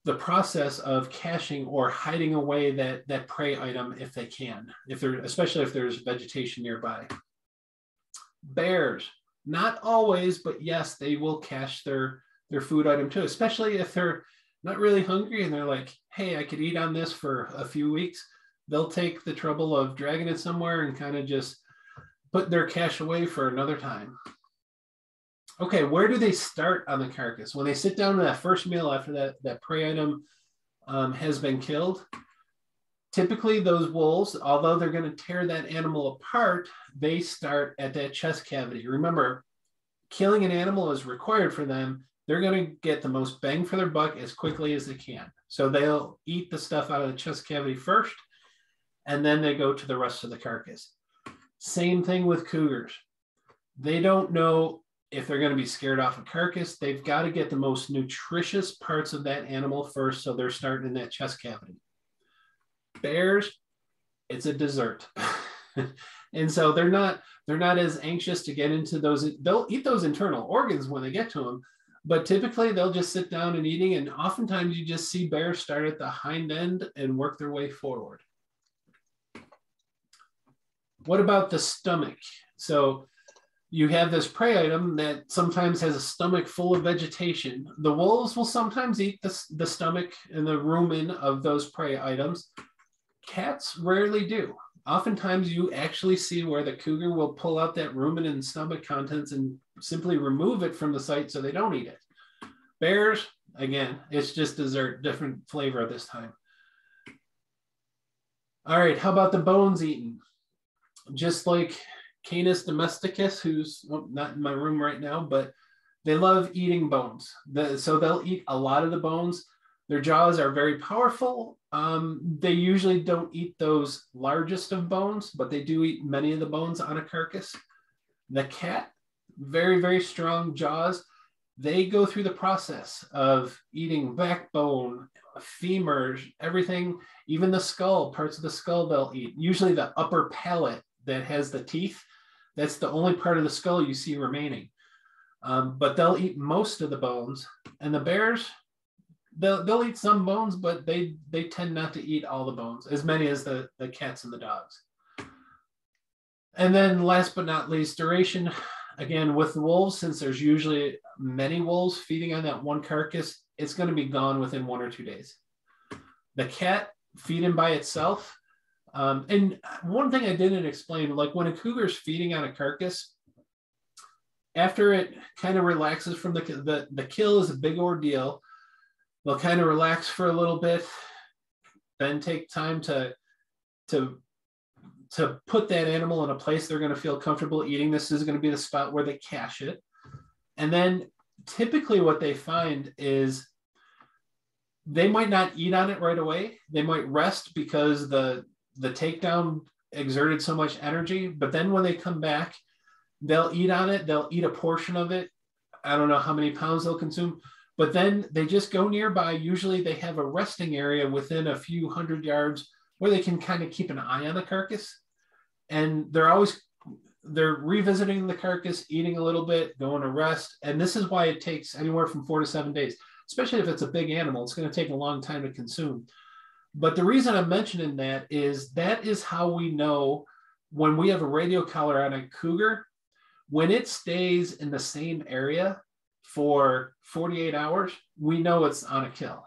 the process of caching or hiding away that prey item if they can, especially if there's vegetation nearby. Bears, not always, but yes, they will cache their food item too, especially if they're not really hungry and they're like, hey, I could eat on this for a few weeks. They'll take the trouble of dragging it somewhere and kind of just put their cache away for another time. Okay, where do they start on the carcass? When they sit down to that first meal after that prey item has been killed, typically those wolves, although they're going to tear that animal apart, they start at that chest cavity. Remember, killing an animal is required for them. They're going to get the most bang for their buck as quickly as they can. So they'll eat the stuff out of the chest cavity first, and then they go to the rest of the carcass. Same thing with cougars. They don't know if they're going to be scared off a carcass. They've got to get the most nutritious parts of that animal first, so they're starting in that chest cavity. Bears, it's a dessert. And so they're not as anxious to get into those. They'll eat those internal organs when they get to them, but typically they'll just sit down and eating. And oftentimes you just see bears start at the hind end and work their way forward. What about the stomach? So you have this prey item that sometimes has a stomach full of vegetation. The wolves will sometimes eat the stomach and the rumen of those prey items. Cats rarely do. Oftentimes you actually see where the cougar will pull out that ruminant stomach contents and simply remove it from the site so they don't eat it. Bears, again, it's just dessert, different flavor this time. All right, how about the bones eaten? Just like Canis domesticus, who's not in my room right now, but they love eating bones. So they'll eat a lot of the bones. Their jaws are very powerful. They usually don't eat those largest of bones, but they do eat many of the bones on a carcass. The cat, very, very strong jaws. They go through the process of eating backbone, femurs, everything, even the skull, parts of the skull they'll eat. Usually the upper palate that has the teeth, that's the only part of the skull you see remaining. But they'll eat most of the bones. And the bears, they'll eat some bones, but they tend not to eat all the bones, as many as the cats and the dogs. And then last but not least, duration. Again, with the wolves, since there's usually many wolves feeding on that one carcass, it's going to be gone within 1 or 2 days. The cat, feeding by itself. And one thing I didn't explain, like when a cougar's feeding on a carcass, after it kind of relaxes from the kill is a big ordeal. They'll kind of relax for a little bit, then take time to put that animal in a place they're going to feel comfortable eating. This is going to be the spot where they cache it. And then typically what they find is they might not eat on it right away. They might rest because the takedown exerted so much energy. But then when they come back, they'll eat on it. They'll eat a portion of it. I don't know how many pounds they'll consume. But then they just go nearby. Usually they have a resting area within a few 100 yards where they can kind of keep an eye on the carcass. And they're revisiting the carcass, eating a little bit, going to rest. And this is why it takes anywhere from 4 to 7 days, especially if it's a big animal. It's going to take a long time to consume. But the reason I'm mentioning that is how we know when we have a radio collar on a cougar, when it stays in the same area for 48 hours, we know it's on a kill.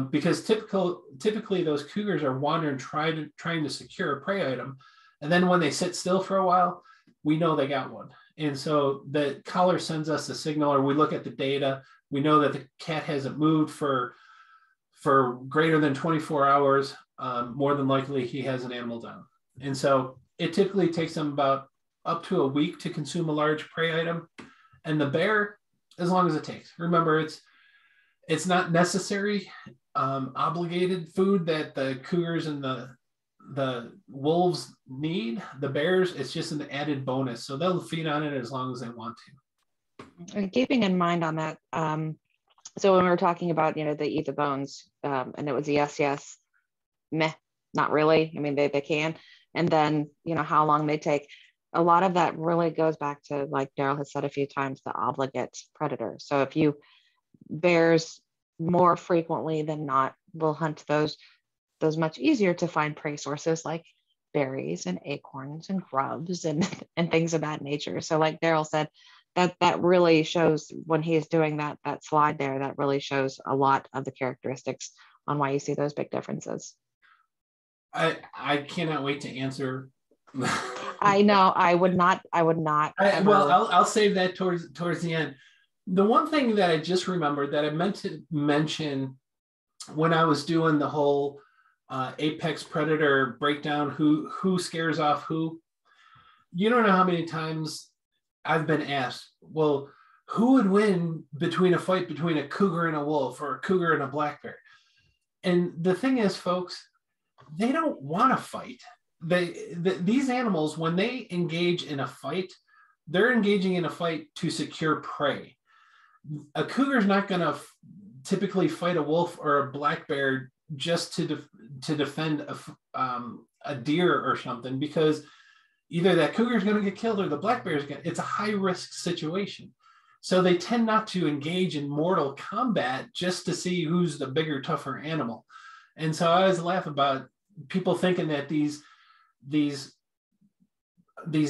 Because typically those cougars are wandering, trying to secure a prey item. And then when they sit still for a while, we know they got one. And so the collar sends us a signal, or we look at the data. We know that the cat hasn't moved for greater than 24 hours. More than likely, he has an animal down. And so it typically takes them about up to a week to consume a large prey item. And the bear, as long as it takes. Remember, it's not necessary, obligated food that the cougars and the wolves need. The bears, it's just an added bonus. So they'll feed on it as long as they want to.
And keeping in mind on that, so when we were talking about, they eat the bones, and it was a yes, meh, not really. I mean, they can. And then, how long they take. A lot of that really goes back to, like Daryl has said a few times, the obligate predator. So if bears more frequently than not will hunt those much easier to find prey sources like berries and acorns and grubs and things of that nature. So like Daryl said, that really shows when he is doing that slide there, that really shows a lot of the characteristics on why you see those big differences.
I cannot wait to answer.
I know. I would not.
I'll save that towards the end. The one thing that I just remembered that I meant to mention when I was doing the whole apex predator breakdown, who scares off who. You don't know how many times I've been asked, well, who would win between a fight between a cougar and a wolf, or a cougar and a black bear? And the thing is, folks, they don't want to fight. These animals, when they engage in a fight, they're engaging in a fight to secure prey. A cougar is not going to typically fight a wolf or a black bear just to defend a deer or something, because either that cougar is going to get killed or the black bear is going to. It's a high risk situation. So they tend not to engage in mortal combat just to see who's the bigger, tougher animal. And so I always laugh about people thinking that these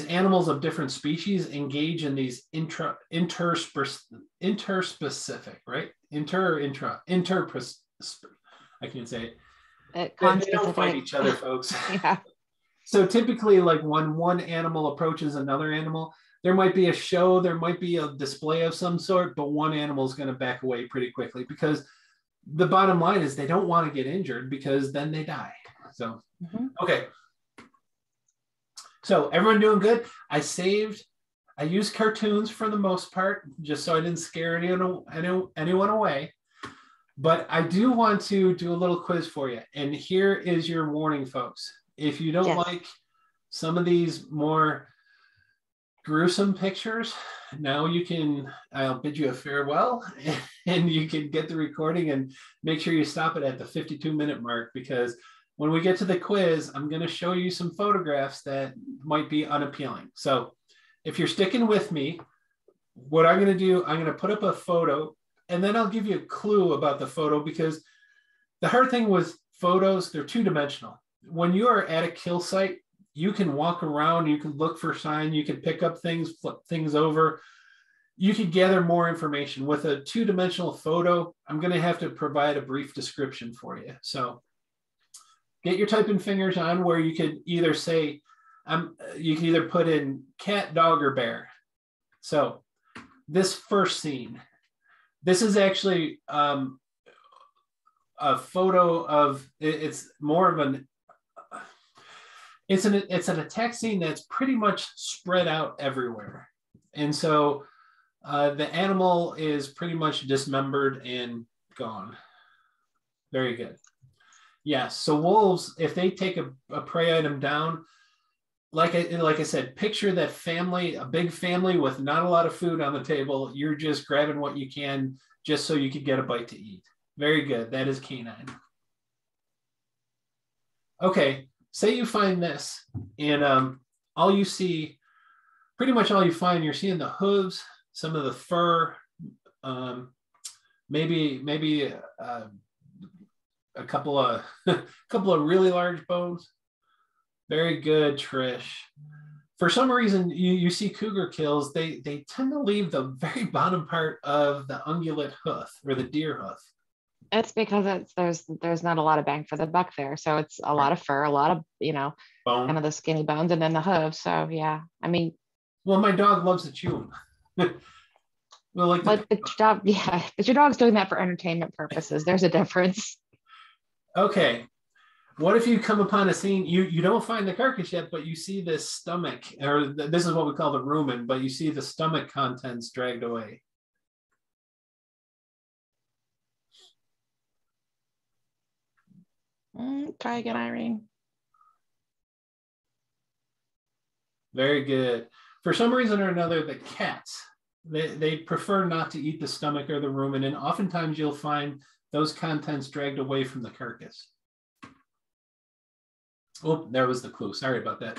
animals of different species engage in these interspecific, right? I can't say it. They don't fight each other, folks.
Yeah.
So typically, like when one animal approaches another animal, there might be a show, there might be a display of some sort, but one animal is going to back away pretty quickly because the bottom line is they don't want to get injured because then they die. So, okay. So everyone doing good? I used cartoons for the most part, just so I didn't scare anyone away. But I do want to do a little quiz for you. And here is your warning, folks. If you don't like some of these more gruesome pictures, now I'll bid you a farewell and you can get the recording and make sure you stop it at the 52-minute mark, because when we get to the quiz, I'm going to show you some photographs that might be unappealing. So if you're sticking with me, what I'm going to do, I'm going to put up a photo and then I'll give you a clue about the photo, because the hard thing with photos, they're two-dimensional. When you are at a kill site, you can walk around, you can look for sign, you can pick up things, flip things over. You can gather more information. With a two-dimensional photo, I'm going to have to provide a brief description for you. So get your typing fingers on where you could either say, you can either put in cat, dog, or bear. So this first scene, this is actually a photo of, it's more of an, it's an attack scene that's pretty much spread out everywhere. And so the animal is pretty much dismembered and gone. Very good. Yes, so wolves, if they take a prey item down, like I said, picture that family, a big family with not a lot of food on the table. You're just grabbing what you can just so you could get a bite to eat. Very good. That is canine. Okay, say you find this, and all you see, pretty much all you find, you're seeing the hooves, some of the fur, maybe a couple of really large bones. Very good, Trish. For some reason, you see cougar kills, they tend to leave the very bottom part of the ungulate hoof, or the deer hoof.
It's because there's not a lot of bang for the buck there. So it's a lot of fur, a lot of, bone, kind of the skinny bones, and then the hooves. So yeah, I mean.
Well, my dog loves to chew them. Well,
but your dog's doing that for entertainment purposes. There's a difference.
Okay. What if you come upon a scene, you don't find the carcass yet, but you see this stomach, or this is what we call the rumen, but you see the stomach contents dragged away.
Try again, Irene.
Very good. For some reason or another, the cats, they prefer not to eat the stomach or the rumen, and oftentimes you'll find those contents dragged away from the carcass. Oh, there was the clue. Sorry about that.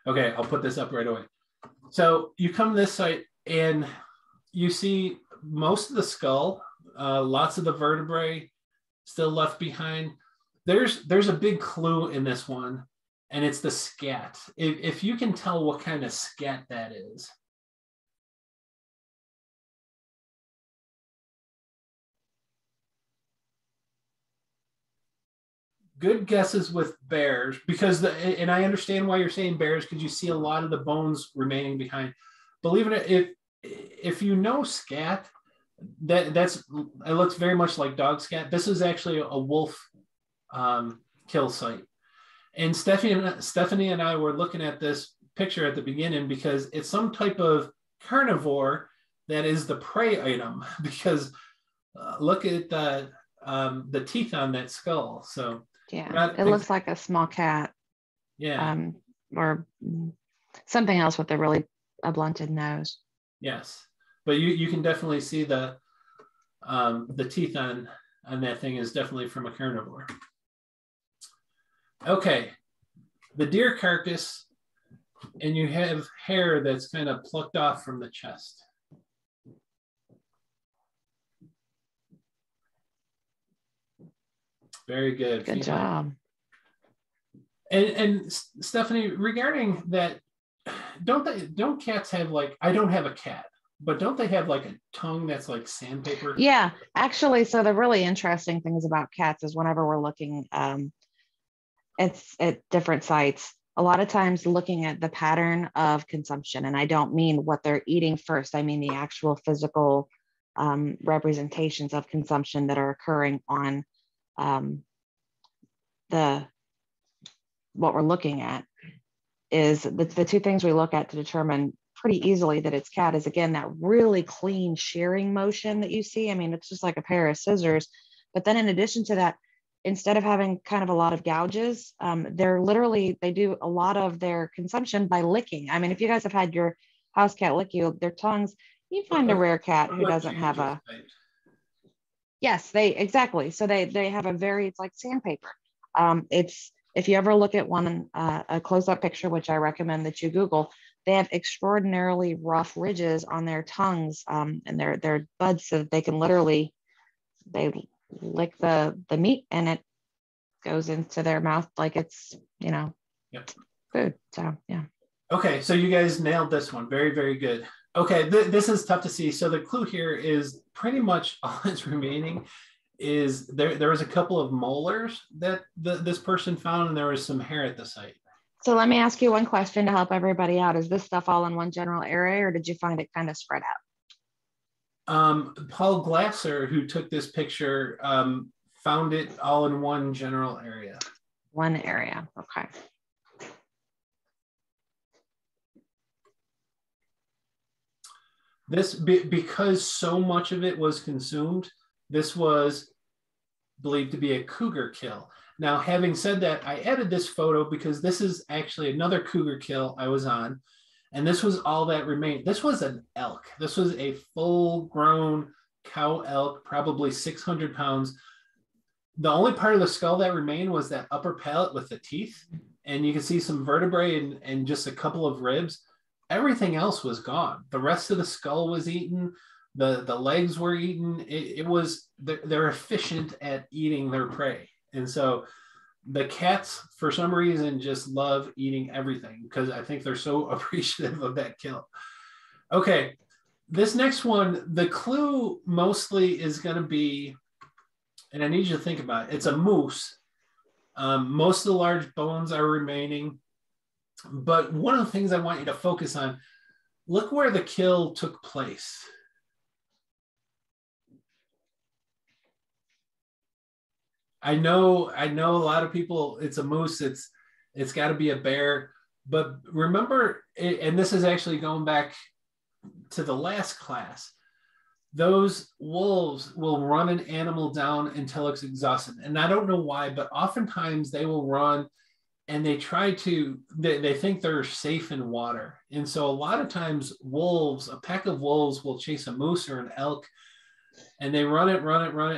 Okay, I'll put this up right away. So you come to this site and you see most of the skull, lots of the vertebrae still left behind. There's a big clue in this one, and it's the scat. If you can tell what kind of scat that is. Good guesses with bears, because and I understand why you're saying bears, because you see a lot of the bones remaining behind. Believe it, if you know scat, it looks very much like dog scat. This is actually a wolf kill site. And Stephanie and I were looking at this picture at the beginning because it's some type of carnivore that is the prey item, because look at the teeth on that skull. So
yeah, it looks like a small cat.
Yeah.
Or something else with a blunted nose.
Yes, but you can definitely see the teeth on that thing is definitely from a carnivore. Okay, the deer carcass, and you have hair that's kind of plucked off from the chest. Very good.
Good job.
And Stephanie, regarding that, don't cats have I don't have a cat, but don't they have a tongue that's like sandpaper?
Yeah, actually, so the really interesting things about cats is whenever we're looking it's at different sites. A lot of times looking at the pattern of consumption, and I don't mean what they're eating first, I mean the actual physical representations of consumption that are occurring on the what we're looking at is the two things we look at to determine pretty easily that it's cat is, again, that really clean shearing motion that you see. I mean, it's just like a pair of scissors. But then in addition to that, instead of having kind of a lot of gouges, they do a lot of their consumption by licking. I mean, if you guys have had your house cat lick you, their tongues, you find a rare cat who doesn't have a, yes, exactly. So they have a it's like sandpaper. If you ever look at one, a close-up picture, which I recommend that you Google, they have extraordinarily rough ridges on their tongues and their buds, so that they can literally, they lick the meat and it goes into their mouth like it's, yep, food. So yeah.
Okay, so you guys nailed this one. Very, very good. Okay, this is tough to see. So the clue here is pretty much all that's remaining is there was a couple of molars that this person found, and there was some hair at the site.
So let me ask you one question to help everybody out. Is this stuff all in one general area, or did you find it kind of spread
out? Paul Glasser, who took this picture, found it all in one general area.
One area, okay.
This, because so much of it was consumed, this was believed to be a cougar kill. Now, having said that, I added this photo because this is actually another cougar kill I was on, and this was all that remained. This was an elk. This was a full-grown cow elk, probably 600 pounds. The only part of the skull that remained was that upper palate with the teeth, and you can see some vertebrae and just a couple of ribs. Everything else was gone. The rest of the skull was eaten. The legs were eaten. They're efficient at eating their prey. And so the cats, for some reason, just love eating everything because I think they're so appreciative of that kill. Okay, this next one, the clue mostly is going to be, and I need you to think about it, it's a moose. Most of the large bones are remaining. But one of the things I want you to focus on, look where the kill took place. I know a lot of people, it's a moose, it's got to be a bear, but remember, and this is actually going back to the last class, those wolves will run an animal down until it's exhausted. And I don't know why, but oftentimes they will run and they think they're safe in water. And so a lot of times a pack of wolves will chase a moose or an elk, and they run it.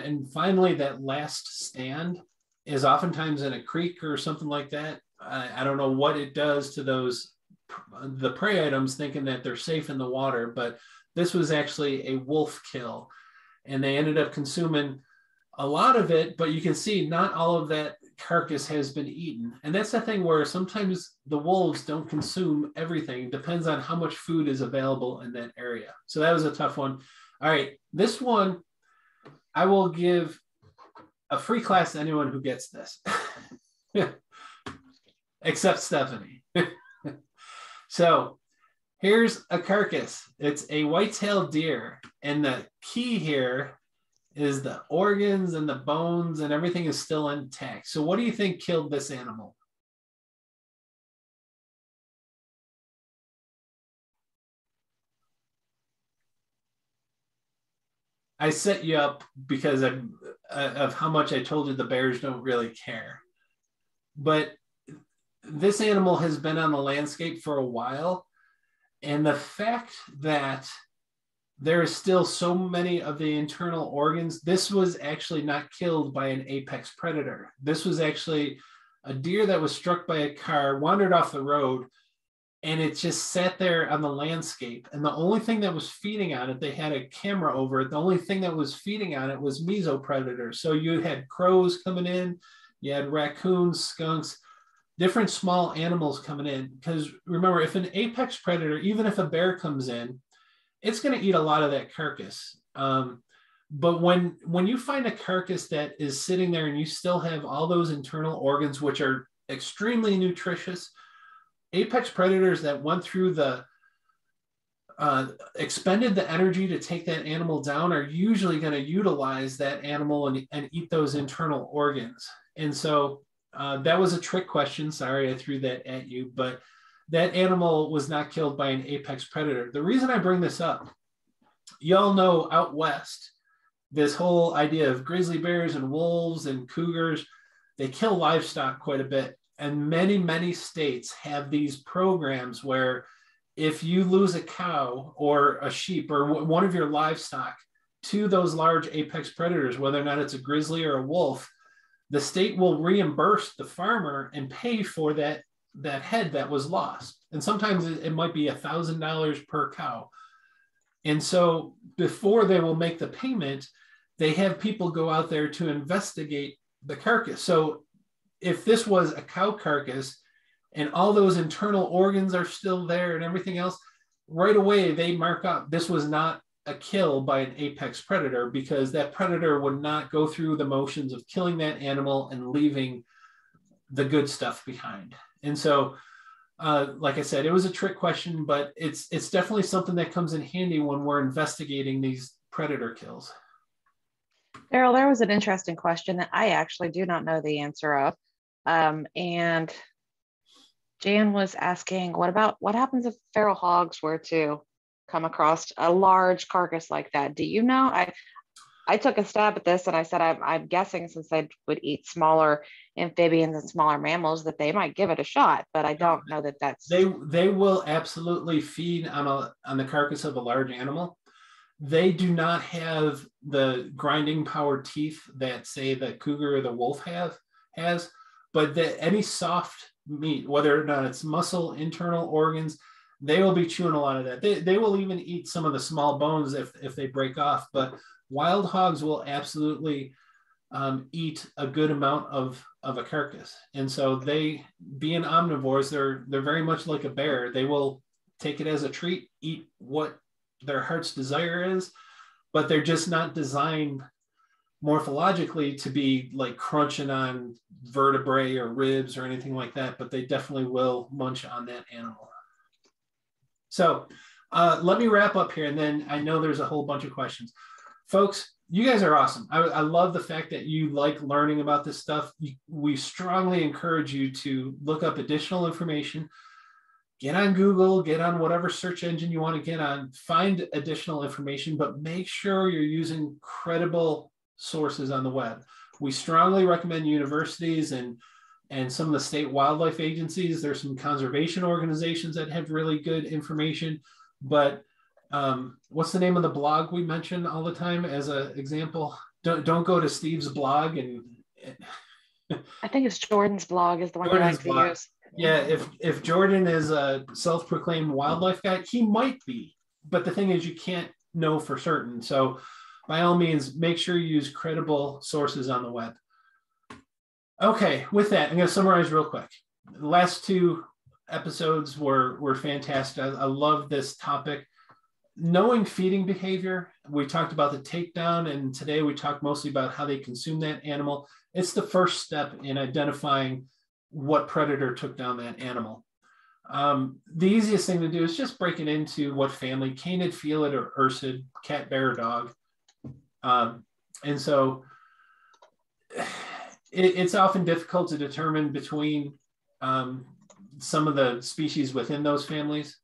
And finally that last stand is oftentimes in a creek or something like that. I don't know what it does to the prey items, thinking that they're safe in the water, but this was actually a wolf kill, and they ended up consuming a lot of it, but you can see not all of that carcass has been eaten. And that's the thing where sometimes the wolves don't consume everything. It depends on how much food is available in that area. So that was a tough one. All right, this one, I will give a free class to anyone who gets this, except Stephanie. So here's a carcass. It's a white-tailed deer. And the key here is the organs and the bones and everything is still intact. So what do you think killed this animal? I set you up because of how much I told you the bears don't really care. But this animal has been on the landscape for a while. And the fact that there is still so many of the internal organs, this was actually not killed by an apex predator. This was actually a deer that was struck by a car, wandered off the road, and it just sat there on the landscape. And the only thing that was feeding on it, they had a camera over it, the only thing that was feeding on it was mesopredators. So you had crows coming in, you had raccoons, skunks, different small animals coming in. Because remember, if an apex predator, even if a bear comes in, it's going to eat a lot of that carcass. But when you find a carcass that is sitting there and you still have all those internal organs, which are extremely nutritious. Apex predators that went through the expended the energy to take that animal down are usually going to utilize that animal and eat those internal organs. And so that was a trick question. Sorry, I threw that at you, but that animal was not killed by an apex predator. The reason I bring this up, y'all know out west, this whole idea of grizzly bears and wolves and cougars, they kill livestock quite a bit. And many, many states have these programs where if you lose a cow or a sheep or one of your livestock to those large apex predators, whether or not it's a grizzly or a wolf, the state will reimburse the farmer and pay for that head that was lost. And sometimes it might be $1,000 per cow. And so before they will make the payment, they have people go out there to investigate the carcass. So if this was a cow carcass and all those internal organs are still there and everything else, right away they mark up this was not a kill by an apex predator, because that predator would not go through the motions of killing that animal and leaving the good stuff behind. And so, like I said, it was a trick question, but it's definitely something that comes in handy when we're investigating these predator kills.
Daryl, there was an interesting question that I actually do not know the answer of. And Jan was asking, what happens if feral hogs were to come across a large carcass like that? Do you know? I took a stab at this and I said, I'm guessing since they would eat smaller amphibians and smaller mammals that they might give it a shot, but I don't know that that's...
They will absolutely feed on the carcass of a large animal. They do not have the grinding power teeth that, say, the cougar or the wolf has, but any soft meat, whether or not it's muscle, internal organs, they will be chewing a lot of that. They will even eat some of the small bones if they break off, but wild hogs will absolutely eat a good amount of a carcass. And so they, being omnivores, they're very much like a bear. They will take it as a treat, eat what their heart's desire is, but they're just not designed morphologically to be like crunching on vertebrae or ribs or anything like that, but they definitely will munch on that animal. So let me wrap up here, and then I know there's a whole bunch of questions. Folks, you guys are awesome. I love the fact that you like learning about this stuff. We strongly encourage you to look up additional information. Get on Google, get on whatever search engine you want to get on, find additional information, but make sure you're using credible sources on the web. We strongly recommend universities and some of the state wildlife agencies. There's some conservation organizations that have really good information, but what's the name of the blog we mention all the time as an example? Don't go to Steve's blog. And
I think it's Jordan's blog is the one you like to use.
Yeah, if Jordan is a self-proclaimed wildlife guy, he might be, but the thing is you can't know for certain. So by all means, make sure you use credible sources on the web. Okay, with that, I'm going to summarize real quick. The last two episodes were fantastic. I love this topic. Knowing feeding behavior, we talked about the takedown, and today we talked mostly about how they consume that animal. It's the first step in identifying what predator took down that animal. The easiest thing to do is just break it into what family, canid, felid, or ursid, cat, bear, or dog. And so it's often difficult to determine between some of the species within those families.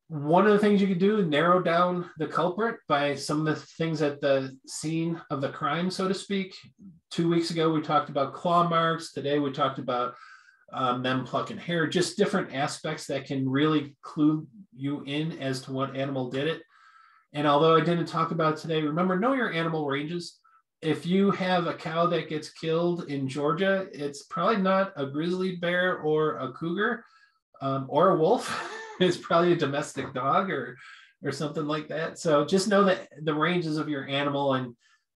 One of the things you could do is narrow down the culprit by some of the things at the scene of the crime, so to speak. 2 weeks ago, we talked about claw marks. Today, we talked about them plucking hair, just different aspects that can really clue you in as to what animal did it. And although I didn't talk about it today, remember, know your animal ranges. If you have a cow that gets killed in Georgia, it's probably not a grizzly bear or a cougar or a wolf. It's probably a domestic dog or something like that. So just know that the ranges of your animal,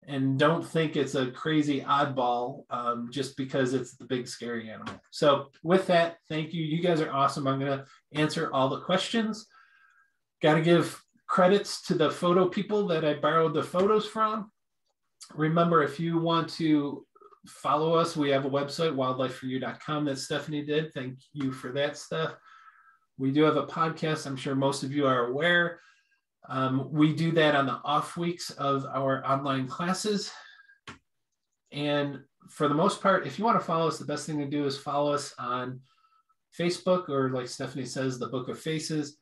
and don't think it's a crazy oddball just because it's the big scary animal. So with that, thank you. You guys are awesome. I'm going to answer all the questions. Got to give credits to the photo people that I borrowed the photos from. Remember, if you want to follow us. We have a website, wildlifeforyou.com, that Stephanie did. Thank you for that stuff. We do have a podcast. I'm sure most of you are aware. We do that on the off weeks of our online classes. And for the most part, if you want to follow us, the best thing to do is follow us on Facebook, or like Stephanie says, the Book of Faces.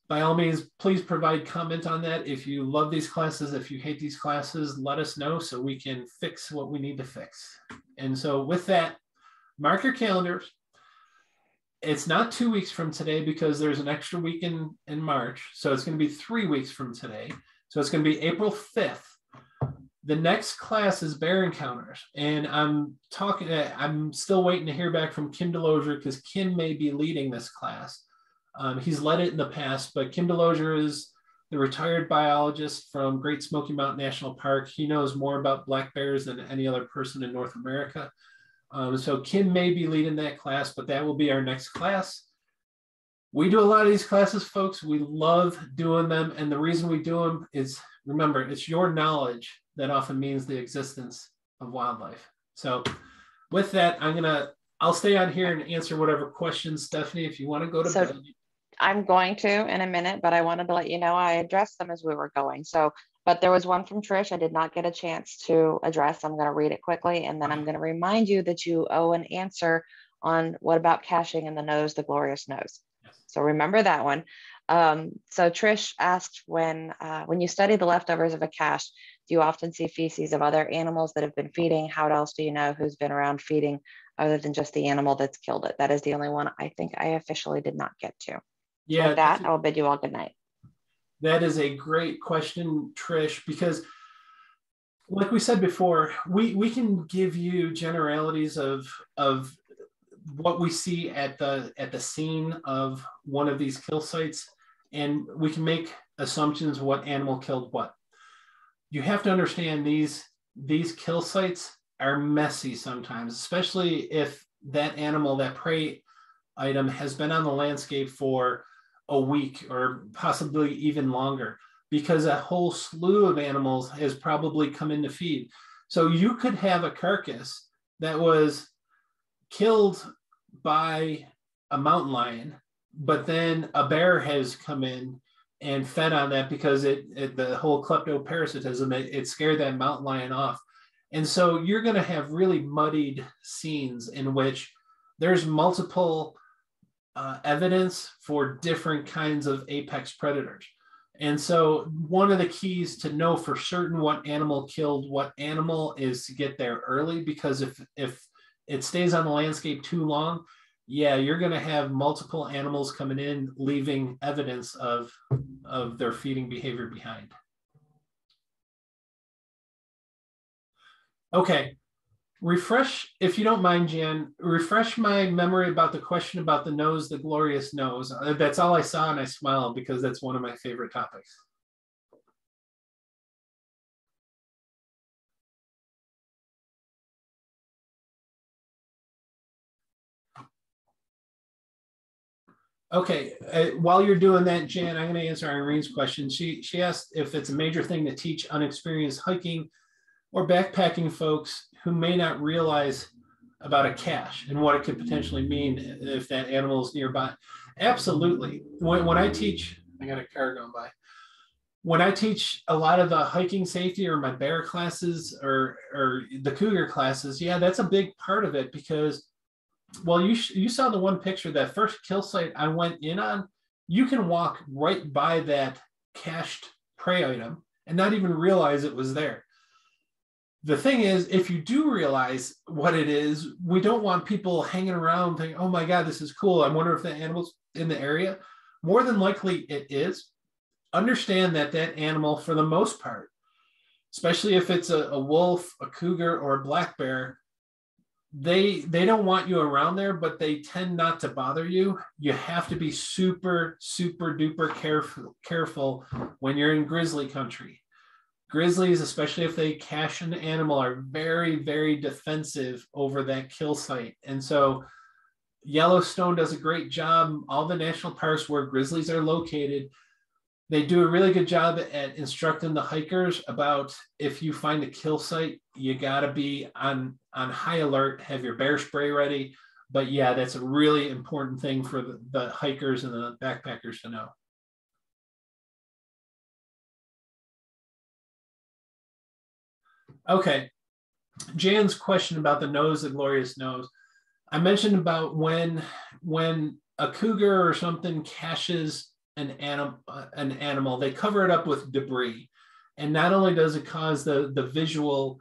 By all means, please provide comment on that. If you love these classes, if you hate these classes, let us know so we can fix what we need to fix. And so with that, mark your calendars. It's not 2 weeks from today because there's an extra week in March. So it's going to be 3 weeks from today. So it's going to be April 5th. The next class is Bear Encounters. And I'm still waiting to hear back from Kim Delosier because Kim may be leading this class. He's led it in the past, but Kim Delosier is the retired biologist from Great Smoky Mountain National Park. He knows more about black bears than any other person in North America. So Kim may be leading that class, but that will be our next class. We do a lot of these classes, folks. We love doing them. And the reason we do them is, remember, it's your knowledge that often means the existence of wildlife. So with that, I'll stay on here and answer whatever questions, Stephanie, if you want to go to bed.
I'm going to in a minute, but I wanted to let you know I addressed them as we were going. But there was one from Trish I did not get a chance to address. I'm going to read it quickly, and then I'm going to remind you that you owe an answer on what about caching in the nose, the glorious nose. Yes. So remember that one. So Trish asked, when you study the leftovers of a cache, do you often see feces of other animals that have been feeding? How else do you know who's been around feeding other than just the animal that's killed it? That is the only one I think I officially did not get to. Yeah. With that, I'll bid you all good night.
That is a great question, Trish, because like we said before, we can give you generalities of what we see at the scene of one of these kill sites, and we can make assumptions what animal killed what. You have to understand these kill sites are messy sometimes, especially if that animal, that prey item, has been on the landscape for a week or possibly even longer, because a whole slew of animals has probably come in to feed. So you could have a carcass that was killed by a mountain lion, but then a bear has come in and fed on that because the whole kleptoparasitism, it scared that mountain lion off. And so you're going to have really muddied scenes in which there's multiple evidence for different kinds of apex predators. And so one of the keys to know for certain what animal killed what animal is to get there early, because if it stays on the landscape too long, yeah, you're going to have multiple animals coming in, leaving evidence of their feeding behavior behind. Okay. If you don't mind, Jan, refresh my memory about the question about the nose, the glorious nose. That's all I saw, and I smiled because that's one of my favorite topics. Okay, while you're doing that, Jan, I'm going to answer Irene's question. She asked if it's a major thing to teach unexperienced hiking or backpacking folks who may not realize about a cache and what it could potentially mean if that animal is nearby. Absolutely. When I teach, I got a car going by. When I teach a lot of the hiking safety or my bear classes or the cougar classes, yeah, that's a big part of it, because, well, you saw the one picture, that first kill site I went in on, you can walk right by that cached prey item and not even realize it was there. The thing is, if you do realize what it is, we don't want people hanging around thinking, oh my God, this is cool. I wonder if the animal's in the area. More than likely it is. Understand that animal, for the most part, especially if it's a wolf, a cougar, or a black bear, they don't want you around there, but they tend not to bother you. You have to be super, super duper careful when you're in grizzly country. Grizzlies, especially if they cache an animal, are very, very defensive over that kill site. And so Yellowstone does a great job. All the national parks where grizzlies are located, They do a really good job at instructing the hikers about if you find a kill site, you got to be on high alert, have your bear spray ready. But yeah, that's a really important thing for the hikers and the backpackers to know. Okay, Jan's question about the nose that Glorious knows. I mentioned about when a cougar or something caches an animal, they cover it up with debris. And not only does it cause the visual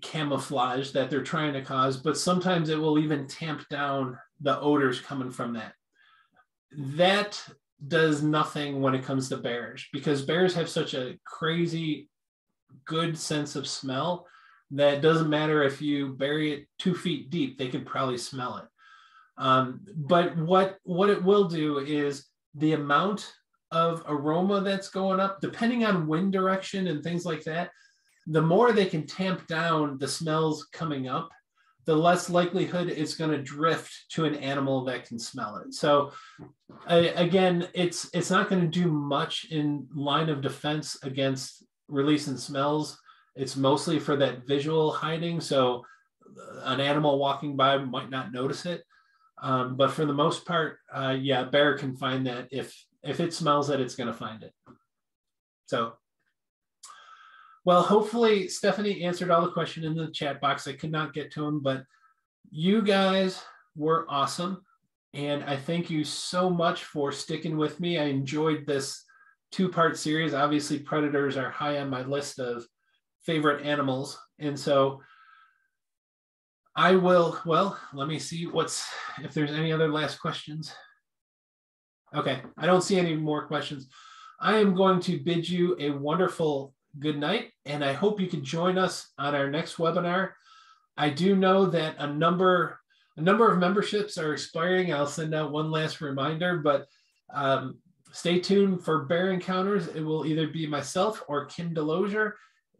camouflage that they're trying to cause, but sometimes it will even tamp down the odors coming from that. That does nothing when it comes to bears, because bears have such a crazy good sense of smell that it doesn't matter if you bury it 2 feet deep, they could probably smell it. But what it will do is the amount of aroma that's going up, depending on wind direction and things like that, the more they can tamp down the smells coming up, the less likelihood it's going to drift to an animal that can smell it. So again, it's not going to do much in line of defense against releasing smells. It's mostly for that visual hiding. So an animal walking by might not notice it. But for the most part, yeah, bear can find that. If it smells it, it's going to find it. So, well, hopefully Stephanie answered all the questions in the chat box. I could not get to them, but you guys were awesome. And I thank you so much for sticking with me. I enjoyed this 2-part series. Obviously, predators are high on my list of favorite animals. And so I will, well, let me see if there's any other last questions. Okay, I don't see any more questions. I am going to bid you a wonderful good night, and I hope you can join us on our next webinar. I do know that a number of memberships are expiring. I'll send out one last reminder, but stay tuned for Bear Encounters. It will either be myself or Kim Delosier,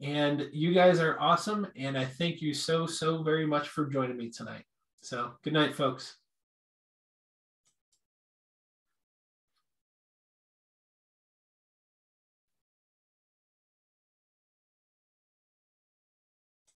and you guys are awesome, and I thank you so very much for joining me tonight. So good night, folks.